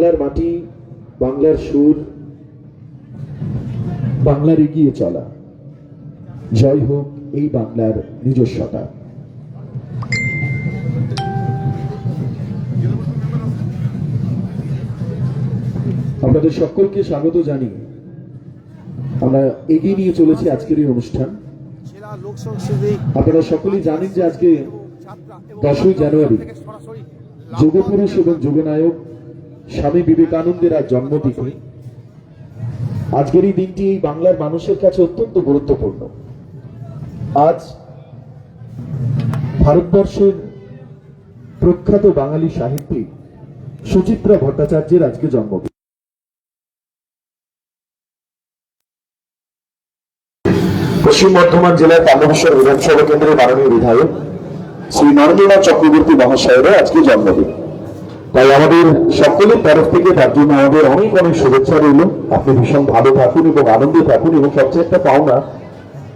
বাংলার মাটি, বাংলার সুর, বাংলার এগিয়ে চলা। জয় হোক এই বাংলার নিজস্বতা। আপনাদের সকলকে স্বাগত জানি। আমরা এগিয়ে নিয়ে চলেছি আজকের এই অনুষ্ঠান। আপনারা সকলেই জানেন যে আজকে 10ই জানুয়ারি যোগপুরুষ এবং যোগনায়ক স্বামী বিবেকানন্দের আজ জন্মতিথি। আজকের এই দিনটি এই বাংলার মানুষের কাছে অত্যন্ত গুরুত্বপূর্ণ। আজ ভারতবর্ষের প্রখ্যাত বাঙালি সাহিত্যিক সুচিত্রা ভট্টাচার্যের আজকে জন্মদিন। পশ্চিম বর্ধমান জেলার তারকেশ্বর বিধানসভা কেন্দ্রের মাননীয় বিধায়ক শ্রী নরেন্দ্রনাথ চক্রবর্তী মহাশয়ের আজকে জন্মদিন। তাই আমাদের সকলের তরফ থেকে তার জন্য আমাদের অনেক অনেক শুভেচ্ছা রইল। আপনি ভীষণ ভালো থাকুন এবং আনন্দে থাকুন, এবং সবচেয়ে একটা পাওনা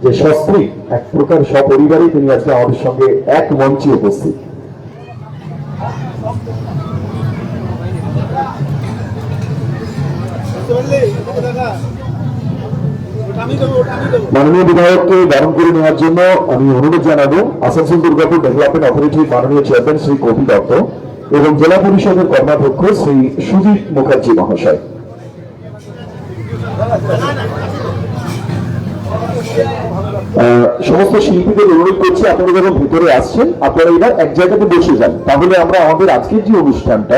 যে সস্ত্রী এক প্রকার সপরিবারে তিনি আজকে আমাদের সঙ্গে এক মঞ্চে উপস্থিত। মাননীয় বিধায়ককে বরণ করে নেওয়ার জন্য আমি অনুরোধ জানাবো আসানসোল দুর্গাপুর ডেভেলপমেন্ট অথরিটির মাননীয় চেয়ারম্যান শ্রী কবি দত্ত এবং জেলা পরিষদের কর্মাধ্যক্ষ শ্রী সুজিত মুখার্জি মহাশয়। সমস্ত শিল্পীদের অনুরোধ করছি, আপনারা যখন ভিতরে আসছেন আপনারা এবার এক জায়গাতে বসে যান, তাহলে আমরা আমাদের আজকের যে অনুষ্ঠানটা,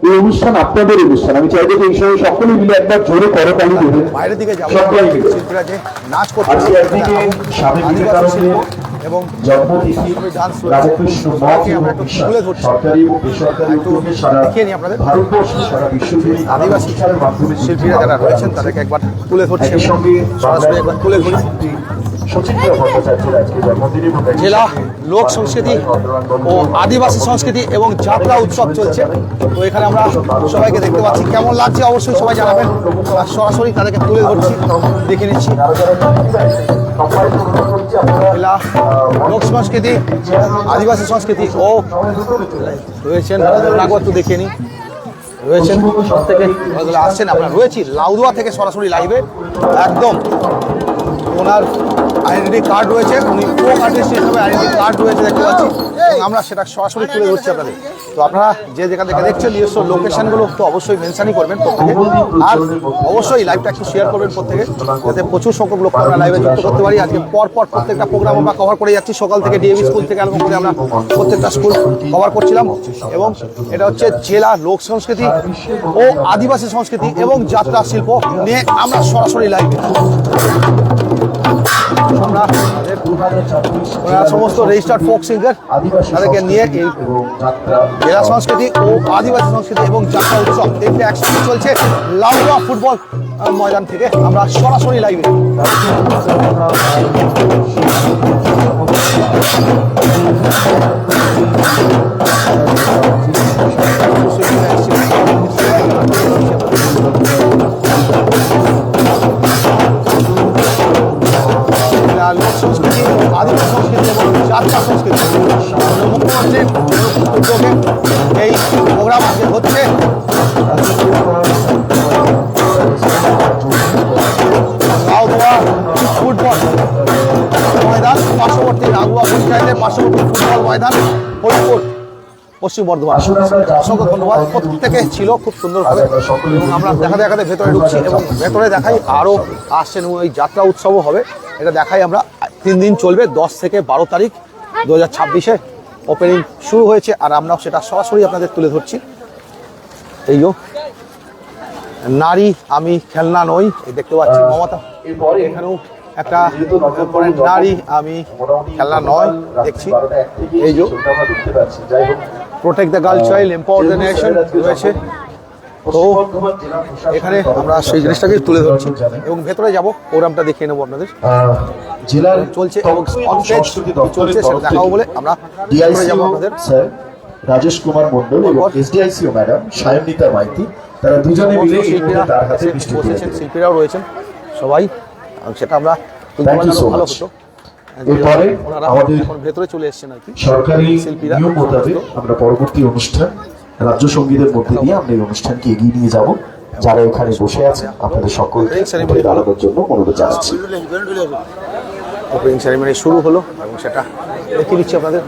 এই অনুষ্ঠান আপনাদের অনুষ্ঠান। আমি চাইবো যে এই সময় সকলে মিলে একবার জোরে করতালি দেবেন। সবাই মিলে আজকে একদিকে স্বামী বিবেকানন্দের জন্মতিথি, রামকৃষ্ণ মঠ এবং সরকারি এবং বেসরকারি উদ্যোগে সারা ভারতবর্ষ, সারা বিশ্বজুড়ে আদিবাসী শিক্ষার মাধ্যমে শিল্পীরা যারা রয়েছেন তাদেরকে একবার তুলে ধরছে, সঙ্গে সরাসরি একবার তুলে ধরি। সুচিত্রা ভট্টাচার্যের আজকে জন্মদিন এবং জেলা লোক সংস্কৃতি ও আদিবাসী সংস্কৃতি এবং যাত্রা উৎসব চলছে। তো এখানে আমরা সবাইকে দেখতে পাচ্ছি, কেমন লাগছে অবশ্যই সবাই জানাবেন। আর সরাসরি তাদেরকে তুলে ধরছি, দেখে নিচ্ছি। জেলা লোক সংস্কৃতি, আদিবাসী সংস্কৃতি ও রয়েছেন একটু দেখে নিই, রয়েছেন থেকে আসছেন আপনারা, রয়েছি লাউদুয়া থেকে সরাসরি লাইভে একদম। ওনার আইডেন্টি কার্ড রয়েছে, উনি প্রো আর্টিস্ট হিসেবে আইডেন্টি কার্ড রয়েছে দেখতে পাচ্ছি, এবং আমরা সেটা সরাসরি তুলে ধরছি আপনাদের। তো আপনারা যে যেখান থেকে দেখছেন নিজস্ব লোকেশনগুলো তো অবশ্যই মেনশনই করবেন প্রত্যেকে, আর অবশ্যই লাইভটা একটু শেয়ার করবেন প্রত্যেকে, যাতে প্রচুর সংখ্যক লোক আমরা লাইভে যুক্ত করতে পারি। আজকে পরপর প্রত্যেকটা প্রোগ্রাম আমরা কভার করে যাচ্ছি। সকাল থেকে ডিএভি স্কুল থেকে আরম্ভ করে আমরা প্রত্যেকটা স্কুল কভার করছিলাম, এবং এটা হচ্ছে জেলা লোক সংস্কৃতি ও আদিবাসী সংস্কৃতি এবং যাত্রা শিল্প নিয়ে আমরা সরাসরি লাইভে। আমরা সমস্ত রেজিস্টার্ড ফোক সিঙ্গার তাদেরকে নিয়ে জেলা সংস্কৃতি ও আদিবাসী সংস্কৃতি এবং যাত্রা উৎসব তিনটে একসাথে চলছে লাউদুয়া ফুটবল ময়দান থেকে আমরা সরাসরি লাইভে। লোক সংস্কৃতি, আদিবাসী সংস্কৃতি এবং যাত্রা সংস্কৃতি মুখ্যমন্ত্রীর উদ্যোগে এই প্রোগ্রাম আজকে হচ্ছে। লাউদুয়া ফুটবল ময়দান পার্শ্ববর্তী রাগুয়া পঞ্চায়েতের পার্শ্ববর্তী ফুটবল ময়দান ফরিদপুর, পশ্চিম বর্ধমান। অসংখ্য ধন্যবাদ, প্রত্যেকে ছিল খুব সুন্দরভাবে। এবং আমরা দেখাতে ভেতরে ঢুকছি, এবং ভেতরে দেখাই আরও আসছেন, ওই যাত্রা উৎসবও হবে। এটা দেখাই আমরা, 3 দিন চলবে, 10 থেকে 12 তারিখ 2026-এ ওপেনিং শুরু হয়েছে, আর আমরা সেটা সরাসরি আপনাদের তুলে ধরছি। এই নারী আমি খেলনা নই, এই দেখতে পাচ্ছি মমতা, এরপরে এখানেও একটা নারী আমি খেলনা নয় দেখছি। এই protect the girl child, empower the nation রয়েছে। তো এখানে আমরা সেই জিনিসটাকে তুলে ধরছি, এবং ভেতরে যাব, প্রোগ্রামটা দেখিয়ে নেবো আপনাদের। জেলার চলছে এবং চলছে সেটা দেখাবো বলে আমরা যাবো আপনাদের। রাজেশ কুমার মন্ডল এবং এসডিআইসিও ম্যাডাম সায়নিতা মাইতি, তারা দুজনে মিলে তার হাতে মিষ্টি দিয়েছেন। শিল্পীরাও রয়েছেন সবাই, সেটা আমরা ভালো হতো। এরপরে আমাদের ভেতরে চলে এসেছেন আর কি সরকারি নিয়ম মোতাবেক আমরা পরবর্তী অনুষ্ঠান রাজ্য সঙ্গীতের মধ্যে দিয়ে আমরা এই অনুষ্ঠানকে এগিয়ে নিয়ে যাব। যারা এখানে বসে আছেন আপনাদের সকলকে দাঁড়ানোর জন্য অনুরোধ জানাচ্ছি। ওপেনিং সেরেমনি শুরু হলো এবং সেটা দেখিয়ে দিচ্ছি আপনাদের।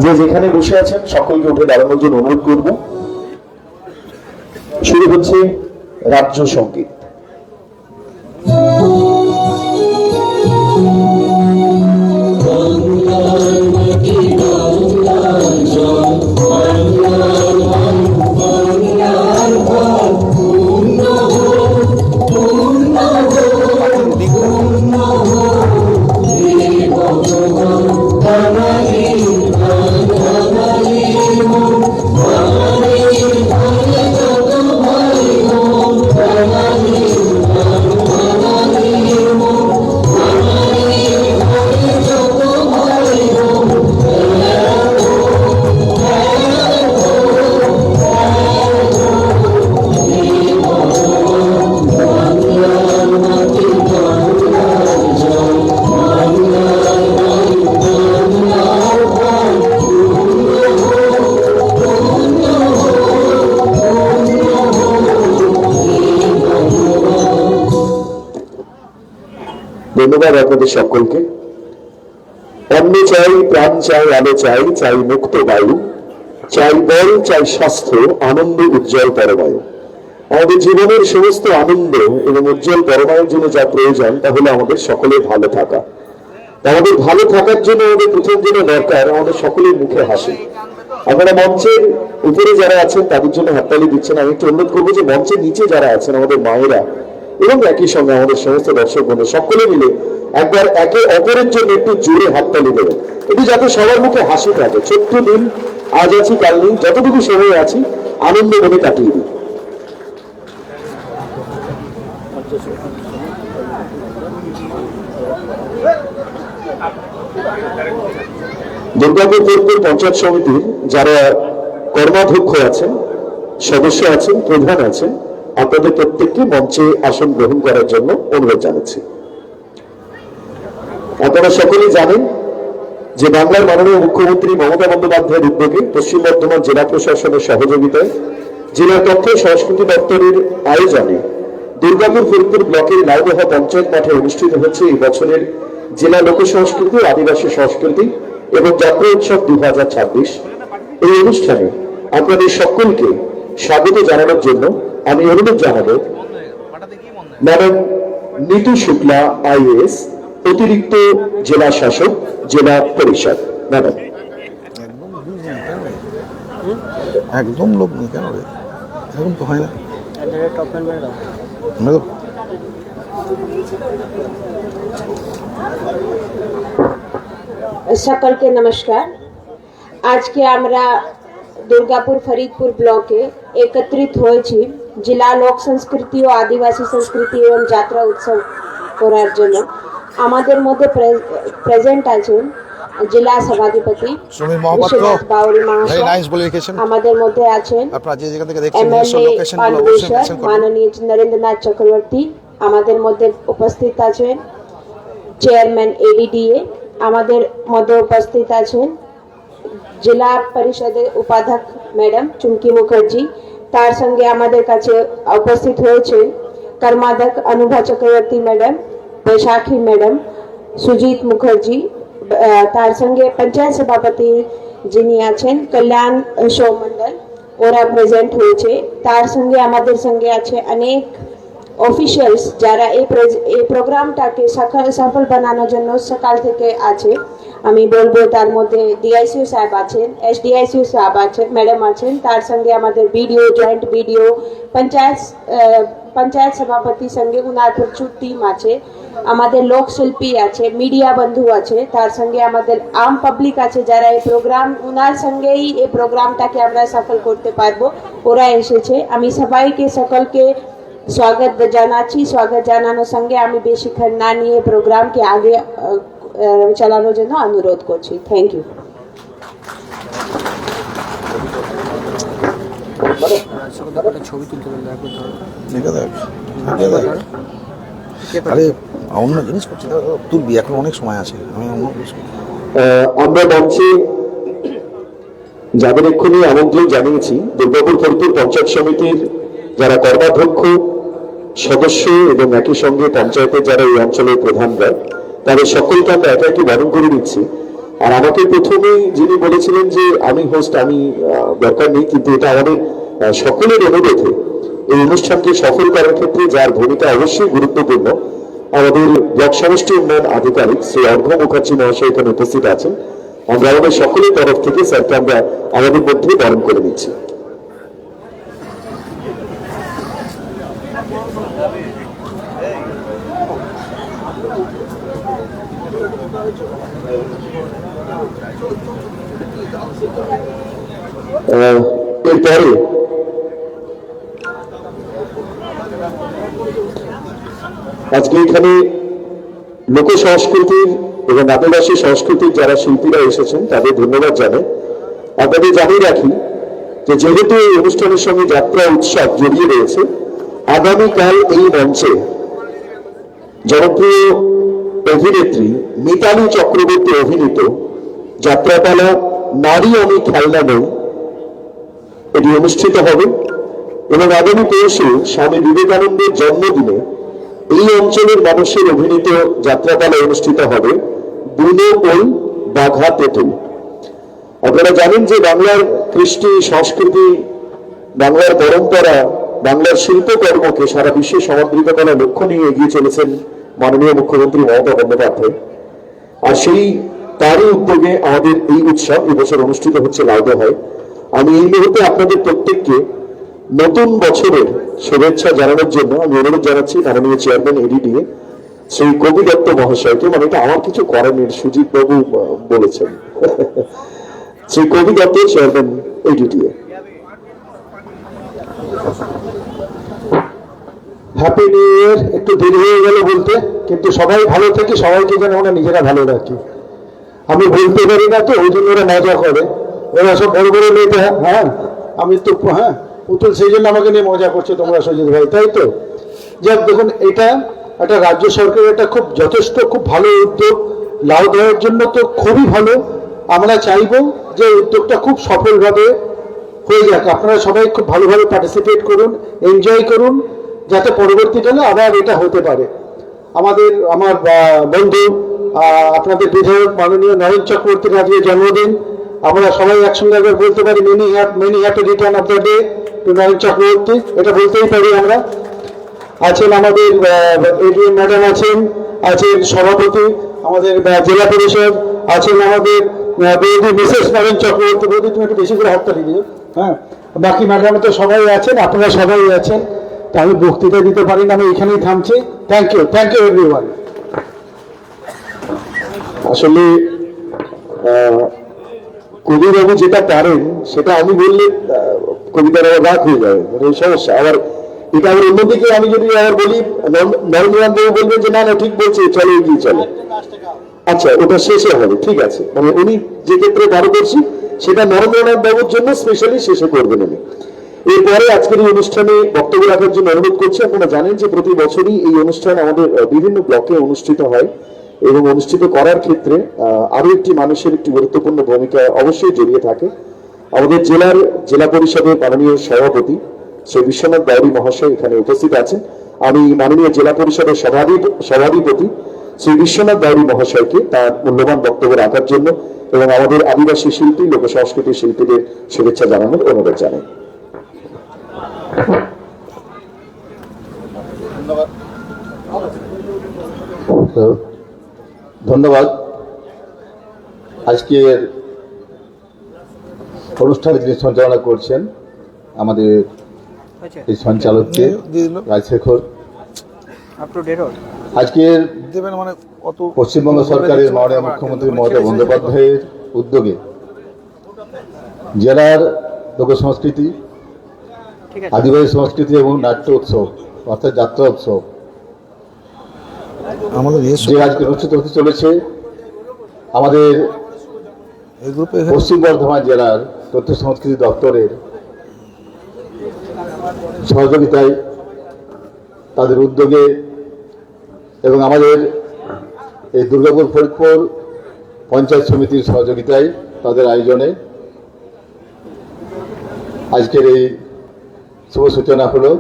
যে যেখানে বসে আছেন সকলকে উঠে দাঁড়ানোর জন্য অনুরোধ করব। শুরু হচ্ছে রাজ্য সঙ্গীত। ধন্যবাদ আপনাদের সকলকে। অন্ন চাই, প্রাণ চাই, আলো চাই, চাই মুক্ত বায়ু, চাই বল, চাই স্বাস্থ্য, আনন্দ, উজ্জ্বল পরমায়ু। আমাদের জীবনের সমস্ত আনন্দ এবং উজ্জ্বল পরমায়ুর জন্য যা প্রয়োজন তা হলো আমাদের সকলের ভালো থাকা। আমাদের ভালো থাকার জন্য আমাদের প্রথম জন্য দরকার আমাদের সকলের মুখে হাসি। আপনারা মঞ্চের উপরে যারা আছেন তাদের জন্য হাততালি দিচ্ছেন। আমি একটু অনুরোধ করবো যে মঞ্চের নিচে যারা আছেন আমাদের মায়েরা এবং একই সঙ্গে আমাদের সমস্ত দর্শক বন্ধু সকলে মিলে একবার একে অপরের জন্য একটু জোরে হাততালি দেবেন, একটু যাতে সবার মুখে হাসি থাকে। ছোট্ট দিন, আজ আছি কাল নেই, যতটুকু সময় আছি আনন্দ মনে কাটিয়ে দিই। দুর্গাপুর ফরিদপুর পঞ্চায়েত সমিতির যারা কর্মাধ্যক্ষ আছেন, সদস্য আছেন, প্রধান আছেন, আপনাদের প্রত্যেককে মঞ্চে আসন গ্রহণ করার জন্য অনুরোধ জানাচ্ছি। আপনারা সকলেই জানেন যে বাংলার মাননীয় মুখ্যমন্ত্রী মমতা বন্দ্যোপাধ্যায়ের উদ্যোগে পশ্চিম বর্ধমান জেলা প্রশাসনের সহযোগিতায় জেলা তথ্য সংস্কৃতি দপ্তরের আয়োজনে দুর্গাপুর ফরিদপুর ব্লকের লাউদহা পঞ্চায়েত মাঠে অনুষ্ঠিত হচ্ছে এই বছরের জেলা লোক সংস্কৃতি, আদিবাসী সংস্কৃতি এবং যাত্রা উৎসব 2026। এই অনুষ্ঠানে আপনাদের সকলকে স্বাগত জানানোর জন্য আমি অনুরোধ জানাবো ম্যাডাম নীতু শুক্লা আইএএস, অতিরিক্ত জেলা শাসক, জেলা পরিষদ। ম্যাডাম একদম লোক নেই কেন রে, এরকম তো হয় না। সকলকে নমস্কার। আজকে আমরা দুর্গাপুর ফরিদপুর ব্লকে একত্রিত হয়েছি জেলা লোক সংস্কৃতি ও আদিবাসী সংস্কৃতি এবং যাত্রা উৎসব করার জন্য। আমাদের মধ্যে প্রেজেন্ট আছেন জেলা সভাধিপতি সমীর মহাপাত্র, বিশ্বনাথ বাউরি very মহাশয়। nice বলে লিখেছেন। আমাদের মধ্যে আছেন আপনারা যে যেখান থেকে দেখছেন নিজস্ব এমএলএ লোকেশন গুলো অবশ্যই পান্ডবেশ্বর মেনশন করুন। মাননীয় নরেন্দ্রনাথ চক্রবর্তী আমাদের মধ্যে উপস্থিত আছেন। চেয়ারম্যান এডিডিএ আমাদের মধ্যে উপস্থিত আছেন। জেলা পরিষদের উপাধ্যক্ষ ম্যাডাম চুমকি মুখার্জি, তার সঙ্গে আমাদের কাছে উপস্থিত হয়েছেন কর্মাধ্যক্ষ অনুভা চক্রবর্তী ম্যাডাম, বৈশাখী ম্যাডাম, সুজিত মুখার্জি, তার সঙ্গে পঞ্চায়েত সভাপতি যিনি আছেন কল্যাণ সৌমন্ডল, ওরা প্রেজেন্ট হয়েছে। তার সঙ্গে আমাদের সঙ্গে আছে অনেক অফিসিয়ালস যারা এই প্রোগ্রামটাকে সফল বানানোর জন্য সকাল থেকে আছে। আমি বলবো তার মধ্যে ডিআইসিও সাহেব আছেন, এসডিআইসিও সাহেব আছেন, ম্যাডাম আছেন, তার সঙ্গে আমাদের বিডিও, জয়েন্ট বিডিও, পঞ্চায়েত সভাপতি সঙ্গে উনার প্রচুর টিম আছে। আমাদের লোক শিল্পী আছে, মিডিয়া বন্ধু আছে, তার সঙ্গে আমাদের আম পাবলিক আছে যারা এই প্রোগ্রাম উনার সঙ্গেই এই প্রোগ্রামটাকে আমরা সফল করতে পারবো, ওরা এসেছে। আমি সবাইকে সকলকে স্বাগত জানাচ্ছি। স্বাগত জানানোর সঙ্গে আমি বেশিক্ষণ না নিয়ে প্রোগ্রামকে আগে চালানোর জন্য অনুরোধ করছি। Thank you. ছবি তুলতে আরে অন্য জিনিস করছি, তুলবি, এখন অনেক সময় আছে। আমি অন্য জিনিস আমরা মঞ্চে যাদের এক্ষুনি আমন্ত্রণ জানিয়েছি, দুর্গাপুর ফরিদপুর পঞ্চায়েত সমিতির যারা কর্মাধ্যক্ষ সদস্য এবং একই সঙ্গে পঞ্চায়েতের যারা এই অঞ্চলের প্রধানরা, তাদের সকলকে আমরা একা একটি বরণ করে দিচ্ছি। আর আমাকে প্রথমেই যিনি বলেছিলেন যে আমি হোস্ট, আমি দরকার নেই, কিন্তু এটা আমাদের সকলের অনুরোধে এই অনুষ্ঠানকে সফল করার ক্ষেত্রে যার ভূমিকা অবশ্যই গুরুত্বপূর্ণ, আমাদের ব্লক সমষ্টি উন্নয়ন আধিকারিক শ্রী অর্ঘ্য মুখার্জি মহাশয় এখানে উপস্থিত আছেন। আমরা আমাদের সকলের তরফ থেকে স্যারকে আমরা আমাদের মধ্যে বরণ করে দিচ্ছি। এরপরে আজকে এখানে লোক সংস্কৃতির এবং আদিবাসী সংস্কৃতির যারা শিল্পীরা এসেছেন তাদের ধন্যবাদ জানাই। আপনাদের জানিয়ে রাখি যে যেহেতু এই অনুষ্ঠানের সঙ্গে যাত্রা উৎসব জড়িয়ে রয়েছে, আগামীকাল এই মঞ্চে জনপ্রিয় অভিনেত্রী মিতালি চক্রবর্তী অভিনীত যাত্রাপালা নারী আমি খেলনা নই এটি অনুষ্ঠিত হবে এবং আগামী 23 স্বামী বিবেকানন্দের জন্মদিনে এই অঞ্চলের মানুষের অভিনীত যাত্রাপালা অনুষ্ঠিত হবে বুনো ওই বাঘা তেঁতুল। আপনারা জানেন যে বাংলার কৃষ্টি সংস্কৃতি, বাংলার পরম্পরা, বাংলার শিল্পকর্মকে সারা বিশ্বে সমাদৃত করার লক্ষ্য নিয়ে এগিয়ে চলেছেন মাননীয় মুখ্যমন্ত্রী মমতা বন্দ্যোপাধ্যায়। আর সেই তারই উদ্যোগে আমাদের এই উৎসব এবছর অনুষ্ঠিত হচ্ছে লাউদহায়। আমি এই মুহূর্তে আপনাদের প্রত্যেককে নতুন বছরের শুভেচ্ছা জানানোর জন্য আমি অনুরোধ জানাচ্ছি মাননীয় চেয়ারম্যান এডিডিএ শ্রী কবি দত্ত মহাশয়কে, মানে এটা আমার কিছু করার নেই, সুজিত বাবু বলেছেন, শ্রী কবি Dutta chairman ADDA. Happy new year. একটু দেরি হয়ে গেল বলতে, কিন্তু সবাই ভালো থেকে সবাইকে যেন ওরা নিজেরা ভালো রাখি। আমি বলতে পারি না তো, ওই জন্য ওরা মজা করে, ওরা সব বড় বড় মেয়েতে। হ্যাঁ আমি তো হ্যাঁ পুতুল, সেই জন্য আমাকে নিয়ে মজা করছে তোমরা সজিত ভাই, তাই তো? যাক, দেখুন এটা একটা রাজ্য সরকারের একটা খুব যথেষ্ট খুব ভালো উদ্যোগ। লাউ দেওয়ার জন্য তো খুবই ভালো। আমরা চাইবো যে উদ্যোগটা খুব সফলভাবে হয়ে যাক। আপনারা সবাই খুব ভালোভাবে পার্টিসিপেট করুন, এনজয় করুন, যাতে পরবর্তীকালে আবার এটা হতে পারে। আমার বন্ধু আপনাদের বিধায়ক মাননীয় নরেন চক্রবর্তীর আজকে জন্মদিন। আমরা সবাই একসঙ্গে একবার বলতে পারি many happy return of the day to Naren Chakraborty, এটা বলতেই পারি আমরা। আছেন আমাদের এডিএম ম্যাডাম, আছেন সভাপতি আমাদের জেলা পরিষদ, আছেন আমাদের বৌদি মিসেস নরেন চক্রবর্তী। বৌদি তুমি একটু বেশি করে হাততালি দিও। হ্যাঁ, বাকি ম্যাডাম তো সবাই আছেন, আপনারা সবাই আছেন। তা আমি বক্তৃতা দিতে পারি না, আমি এখানেই থামছি। Thank you everyone. আসলে কবিবাবু যেটা পারেন সেটা আমি বললে কবিতার আবার রাগ হয়ে যাবে, মানে এই সমস্যা। আবার এটা আবার অন্যদিকে আমি যদি আবার বলি, নরেন্দ্রনাথ বাবু বলবেন যে না না ঠিক বলছে, চলো এগিয়ে চলো। আচ্ছা, ওটা শেষে হবে, ঠিক আছে। মানে উনি যে ক্ষেত্রে পারদর্শী সেটা নরেন্দ্রনাথ বাবুর জন্য স্পেশালি শেষে করবেন উনি। এরপরে আজকের এই অনুষ্ঠানে বক্তব্য রাখার জন্য অনুরোধ করছি। আপনারা জানেন যে প্রতি বছরই এই অনুষ্ঠান আমাদের বিভিন্ন ব্লকে অনুষ্ঠিত হয় এবং অনুষ্ঠিত করার ক্ষেত্রে আরো একটি মানুষের একটি গুরুত্বপূর্ণ ভূমিকা অবশ্যই জড়িয়ে থাকে। আমাদের জেলা পরিষদের মাননীয় সভাপতি শ্রী বিশ্বনাথ বাউরি মহাশয় এখানে উপস্থিত আছেন। আমি মাননীয় জেলা পরিষদের সভাধিপতি শ্রী বিশ্বনাথ বাউরি মহাশয়কে তার মূল্যবান বক্তব্য রাখার জন্য এবং আমাদের আদিবাসী শিল্পী, লোক সংস্কৃতি শিল্পীদের শুভেচ্ছা জানানোর অনুরোধ জানাই। ধন্যবাদ। আজকের অনুষ্ঠানে যিনি সঞ্চালনা করছেন আমাদের এই সঞ্চালককে রাজশেখর। আজকের পশ্চিমবঙ্গ সরকারের মাননীয় মুখ্যমন্ত্রী মমতা বন্দ্যোপাধ্যায়ের উদ্যোগে জেলার লোক সংস্কৃতি, আদিবাসী সংস্কৃতি এবং নাট্য উৎসব অর্থাৎ যাত্রা উৎসব যে আজকে অনুষ্ঠিত হতে চলেছে আমাদের পশ্চিম বর্ধমান জেলার তথ্য সংস্কৃতি দপ্তরের সহযোগিতায়, তাদের উদ্যোগে এবং আমাদের এই দুর্গাপুর ফরিদপুর পঞ্চায়েত সমিতির সহযোগিতায়, তাদের আয়োজনে আজকের এই শুভ সূচনা হলো।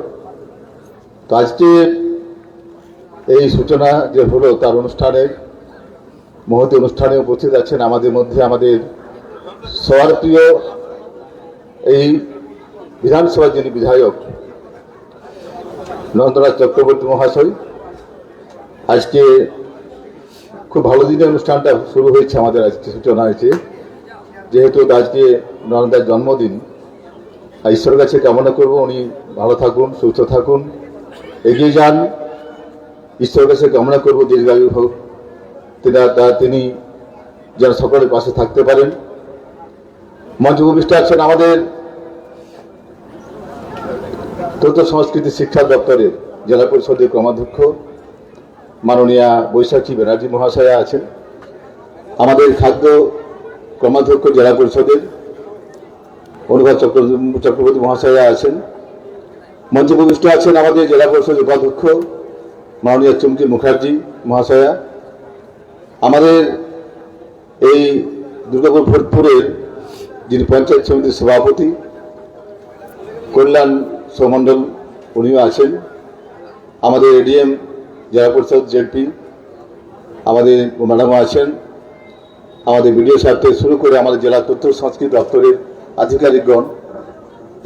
তো আজকে এই সূচনা যে হলো তার অনুষ্ঠানের মহতী অনুষ্ঠানে উপস্থিত আছেন আমাদের মধ্যে আমাদের সবার প্রিয় এই বিধানসভার যিনি বিধায়ক নরেন্দ্রনাথ চক্রবর্তী মহাশয়। আজকে খুব ভালো দিনে অনুষ্ঠানটা শুরু হয়েছে, আমাদের আজকে সূচনা হয়েছে, যেহেতু আজকে নরেন্দ্রের জন্মদিন। আর ঈশ্বরের কাছে কামনা করব উনি ভালো থাকুন, সুস্থ থাকুন, এগিয়ে যান। ঈশ্বরের কাছে কামনা করব দীর্ঘায়ু হোক, তিনি যেন সকলের পাশে থাকতে পারেন। মঞ্চে উপবিষ্ট আছেন আমাদের তথ্য সংস্কৃতি শিক্ষা দপ্তরের জেলা পরিষদের কর্মাধ্যক্ষ মাননীয়া বৈশাখী ব্যানার্জি মহাশয়া আছেন, আমাদের খাদ্য কর্মাধ্যক্ষ জেলা পরিষদের অনুভব চক্রবর্তী মহাশয়া আছেন, মঞ্চে উপবিষ্ট আছেন আমাদের জেলা পরিষদের উপাধ্যক্ষ মাননীয়া চুমকি মুখার্জি মহাশয়া, আমাদের এই দুর্গাপুর ভোটপুরের যিনি পঞ্চায়েত সমিতির সভাপতি কল্যাণ সৌমণ্ডল উনিও আছেন, আমাদের এডিএম জেলা পরিষদ জেডপি আমাদের ম্যাডামও আছেন, আমাদের বিডিও সাহেব থেকে শুরু করে আমাদের জেলা তথ্য সংস্কৃতি দপ্তরের আধিকারিকগণ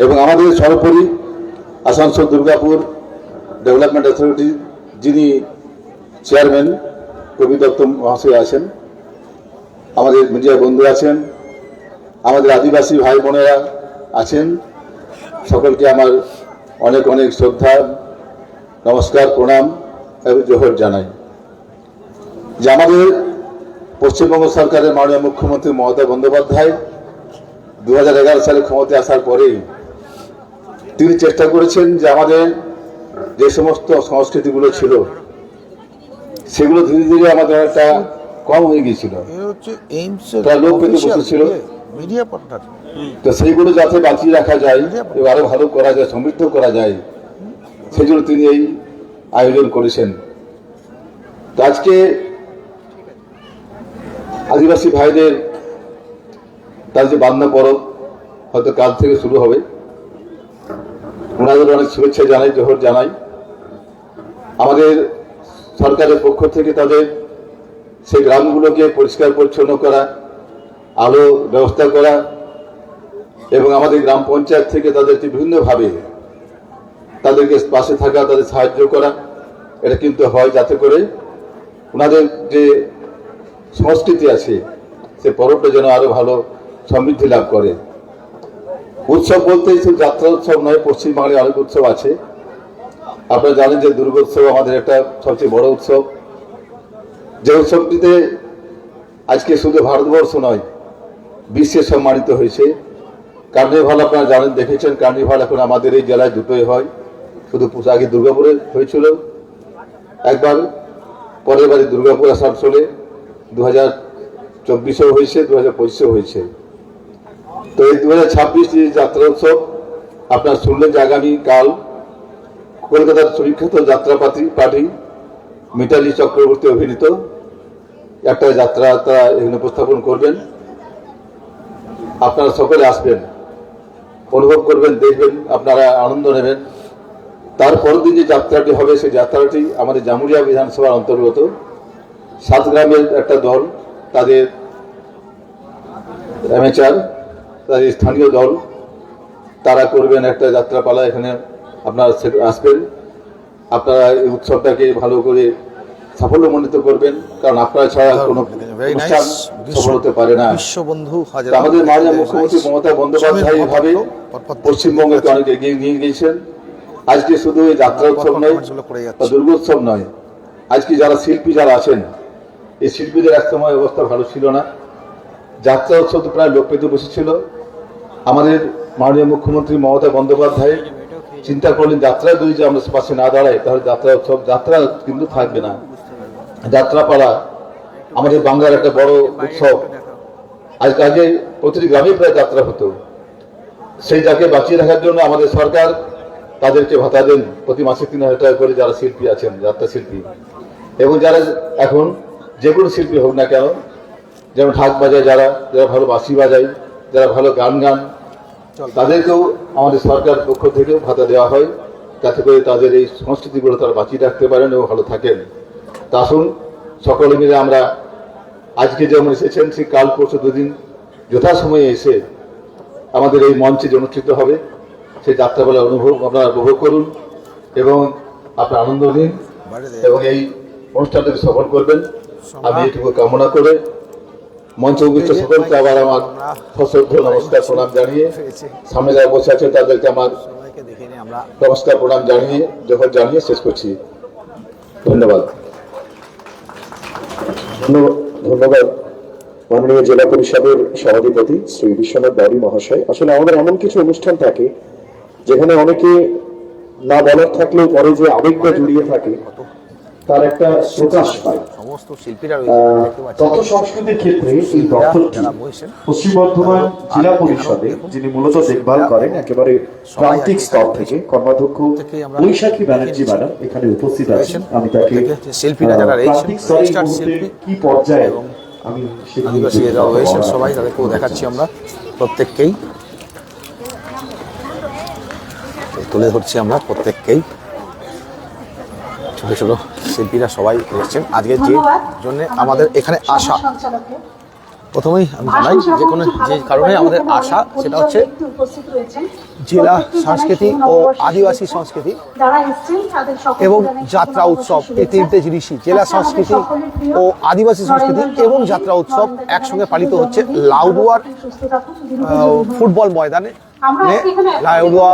এবং আমাদের সর্বোপরি আসানসোল দুর্গাপুর ডেভেলপমেন্ট অথরিটি যিনি চেয়ারম্যান কবি দত্ত মহাশয় আছেন, আমাদের মিডিয়া বন্ধু আছেন, আমাদের আদিবাসী ভাই বোনেরা আছেন, সকলকে আমার অনেক অনেক শ্রদ্ধা, নমস্কার, প্রণাম এবং জোহর জানাই। যে আমাদের পশ্চিমবঙ্গ সরকারের মাননীয় মুখ্যমন্ত্রী মমতা বন্দ্যোপাধ্যায় 2011 সালে ক্ষমতায় আসার পরেই তিনি চেষ্টা করেছেন যে আমাদের যে সমস্ত সংস্কৃতিগুলো ছিল সেগুলো ধীরে ধীরে আমাদের একটা কম হয়ে গিয়েছিল, প্রায় লোপ পেতে বসেছিল। তো সেইগুলো যাতে বাঁচিয়ে রাখা যায় এবং আরো ভালো করা যায়, সমৃদ্ধ করা যায়, সেই জন্য তিনি এই আয়োজন করেছেন। তো আজকে আদিবাসী ভাইদের তার যে বান্না পরব হয়তো কাল থেকে শুরু হবে, ওনাদের অনেক শুভেচ্ছা জানাই, জোহর জানাই। আমাদের সরকারের পক্ষ থেকে তাদের সেই গ্রামগুলোকে পরিষ্কার পরিচ্ছন্ন করা, আলো ব্যবস্থা করা এবং আমাদের গ্রাম পঞ্চায়েত থেকে তাদেরকে বিভিন্নভাবে তাদেরকে পাশে থাকা, তাদের সাহায্য করা, এটা কিন্তু হয় যাতে করে ওনাদের যে সংস্কৃতি আছে সে পরবটা যেন আরো ভালো সমৃদ্ধি লাভ করে। উৎসব বলতে শুধু যাত্রা উৎসব নয়, পশ্চিমবাংলায় অনেক উৎসব আছে। আপনারা জানেন যে দুর্গোৎসব আমাদের একটা সবচেয়ে বড় উৎসব, যে উৎসবটিতে আজকে শুধু ভারতবর্ষ নয় বিশ্বে সম্মানিত হয়েছে। কার্নিভাল আপনারা জানেন, দেখেছেন, কার্নিভাল এখন আমাদের এই জেলায় দুটোই হয়, শুধু আগে দুর্গাপুরে হয়েছিল একবার, পরের বারে দুর্গাপুর আসানসোলে 2024 হয়েছে, 2025 হয়েছে। তো এই 2026 যাত্রা উৎসব আপনার শুনলেন যে আগামীকাল কলকাতার সুবিখ্যাত যাত্রাপার্টি মিতালি চক্রবর্তী অভিনীত একটা যাত্রা তারা এখানে উপস্থাপন করবেন। আপনারা সকলে আসবেন, অনুভব করবেন, দেখবেন, আপনারা আনন্দ নেবেন। তারপরের দিন যে যাত্রাটি হবে সেই যাত্রাটি আমাদের জামুরিয়া বিধানসভার অন্তর্গত 7 গ্রামের একটা দল, তাদের অ্যামেচার, তাদের স্থানীয় দল, তারা করবেন একটা যাত্রাপালা। এখানে আপনারা আসবেন, আপনারা এই উৎসবটাকে ভালো করে সাফল্যমণ্ডিত করবেন, কারণ আপনারা ছাড়া কোনো অনুষ্ঠান সফল হতে পারে না। আমাদের মাননীয় মুখ্যমন্ত্রী মমতা বন্দ্যোপাধ্যায় এইভাবে পশ্চিমবঙ্গকে অনেক এগিয়ে নিয়ে গিয়েছেন। আজকে শুধু এই যাত্রা উৎসব নয় বা দুর্গোৎসব নয়, আজকে যারা শিল্পী যারা আছেন, এই শিল্পীদের এক সময় অবস্থা ভালো ছিল না, যাত্রা উৎসব তো প্রায় লোপ পেতে বসেছিল। আমাদের মাননীয় মুখ্যমন্ত্রী মমতা বন্দ্যোপাধ্যায় চিন্তা করলেন যাত্রায় যদি আমরা পাশে না দাঁড়াই তাহলে যাত্রা উৎসব, যাত্রা কিন্তু থাকবে না। যাত্রাপালা আমাদের বাংলার একটা বড় উৎসব, আগে প্রতিটি গ্রামে প্রায় যাত্রা হতো। সেই যাকে বাঁচিয়ে রাখার জন্য আমাদের সরকার তাদেরকে ভাতা দেন প্রতি মাসে 3,000 টাকা করে, যারা শিল্পী আছেন, যাত্রা শিল্পী, এবং যারা এখন যে কোনো শিল্পী হোক না কেন, যেমন ঢাক বাজায়, যারা ভালো বাঁশি বাজায়, যারা ভালো গান তাদেরকেও আমাদের সরকার পক্ষ থেকেও ভাতা দেওয়া হয়, যাতে করে তাদের এই সংস্কৃতিগুলো তারা বাঁচিয়ে রাখতে পারেন এবং ভালো থাকেন। তা আসুন সকলে মিলে আমরা আজকে যেমন এসেছেন, ঠিক কাল পরশু দুদিন যথাসময়ে এসে আমাদের এই মঞ্চে যে অনুষ্ঠিত হবে সেই যাত্রাবেলা আপনারা উপভোগ করুন এবং আপনার আনন্দ নিন এবং এই অনুষ্ঠানটাকে সফল করবেন। আমি এটুকু কামনা করে মঞ্চ উপস্থিত সকলকে আবার আমার সশ্রদ্ধ নমস্কার প্রণাম জানিয়ে, সামনে যারা বসে আছে তাদেরকে আমার নমস্কার প্রণাম জানিয়ে শেষ করছি। ধন্যবাদ। ধন্যবাদ মাননীয় জেলা পরিষদের সভাধিপতি শ্রী বিশ্বনাথ বাউরি মহাশয়। আসলে আমাদের এমন কিছু অনুষ্ঠান থাকে যেখানে অনেকে না বলার থাকলেও পরে যে আবেগটা জড়িয়ে থাকে তার একটা প্রকাশ পায়। সমস্ত শিল্পীরা রয়েছে, দেখতে পাচ্ছেন। তথ্য সংস্কৃতির ক্ষেত্রে এই দপ্তরটি পশ্চিম বর্ধমান জেলা পরিষদে যিনি মূলত দেখভাল করেন একেবারে প্রান্তিক স্তর থেকে কর্মাধ্যক্ষ বৈশাখী ব্যানার্জি ম্যাডাম এখানে উপস্থিত আছেন। আমি তাকে শিল্পীরা যারা রয়েছেন, প্রান্তিক স্তরে এই মুহূর্তে কি পর্যায়ে আমি আদিবাসী যারা রয়েছেন সবাই তাদেরকেও দেখাচ্ছি আমরা প্রত্যেককেই তুলে ধরছি আমরা প্রত্যেককেই। ছোট ছোট শিল্পীরা সবাই এসেছেন আজকে, যে জন্য আমাদের এখানে আসা। প্রথমেই আমি জানাই যে কারণে আমাদের আসা সেটা হচ্ছে জেলা সংস্কৃতি ও আদিবাসী সংস্কৃতি এবং যাত্রা উৎসব, এই তিনটে জিনিসই জেলা সংস্কৃতি ও আদিবাসী সংস্কৃতি এবং যাত্রা উৎসব একসঙ্গে পালিত হচ্ছে লাউদুয়ার ফুটবল ময়দানে। লাউদুয়া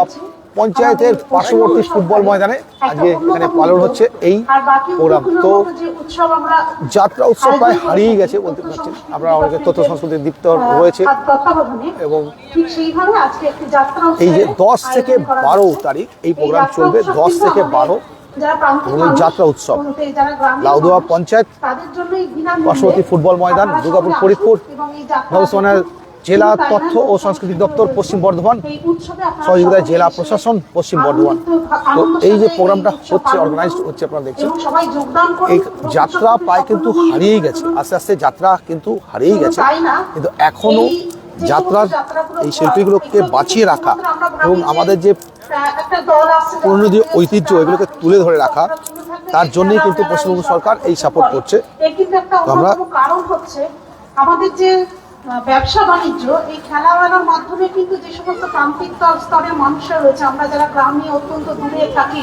পঞ্চায়েতের পার্শ্ববর্তী ফুটবল ময়দানে আজকে এখানে পালন হচ্ছে এই প্রোগ্রাম। তো যাত্রা উৎসব প্রায় হারিয়ে গেছে বলতে পারছেন, আমরা অনেকে তথ্য সংস্কৃতি দীপ্ত রয়েছে এবং এই যে 10 থেকে 12 তারিখ এই প্রোগ্রাম চলবে, 10 থেকে 12 যাত্রা উৎসব লাউদুয়া পঞ্চায়েত পার্শ্ববর্তী ফুটবল ময়দান, দুর্গাপুর ফরিদপুর, জেলা তথ্য ও সংস্কৃতি দপ্তর পশ্চিম বর্ধমান, সহযোগিতায় জেলা প্রশাসন পশ্চিম বর্ধমান। তো এই যে প্রোগ্রামটা হচ্ছে, অর্গানাইজড হচ্ছে, আপনারা দেখছেন এই যাত্রা প্রায় কিন্তু হারিয়েই গেছে, আস্তে আস্তে যাত্রা কিন্তু হারিয়েই গেছে, কিন্তু এখনো যাত্রার এই শিল্পীগুলোকে বাঁচিয়ে রাখা এবং আমাদের যে পুরনো যে ঐতিহ্য এগুলোকে তুলে ধরে রাখা, তার জন্যই কিন্তু পশ্চিমবঙ্গ সরকার এই সাপোর্ট করছে। আমরা আমাদের যে ব্যবসা বাণিজ্য, এই খেলাধুলার মাধ্যমে কিন্তু যে সমস্ত প্রান্তিক স্তরের মানুষরা রয়েছে, আমরা যারা গ্রামে অত্যন্ত দূরে থাকি,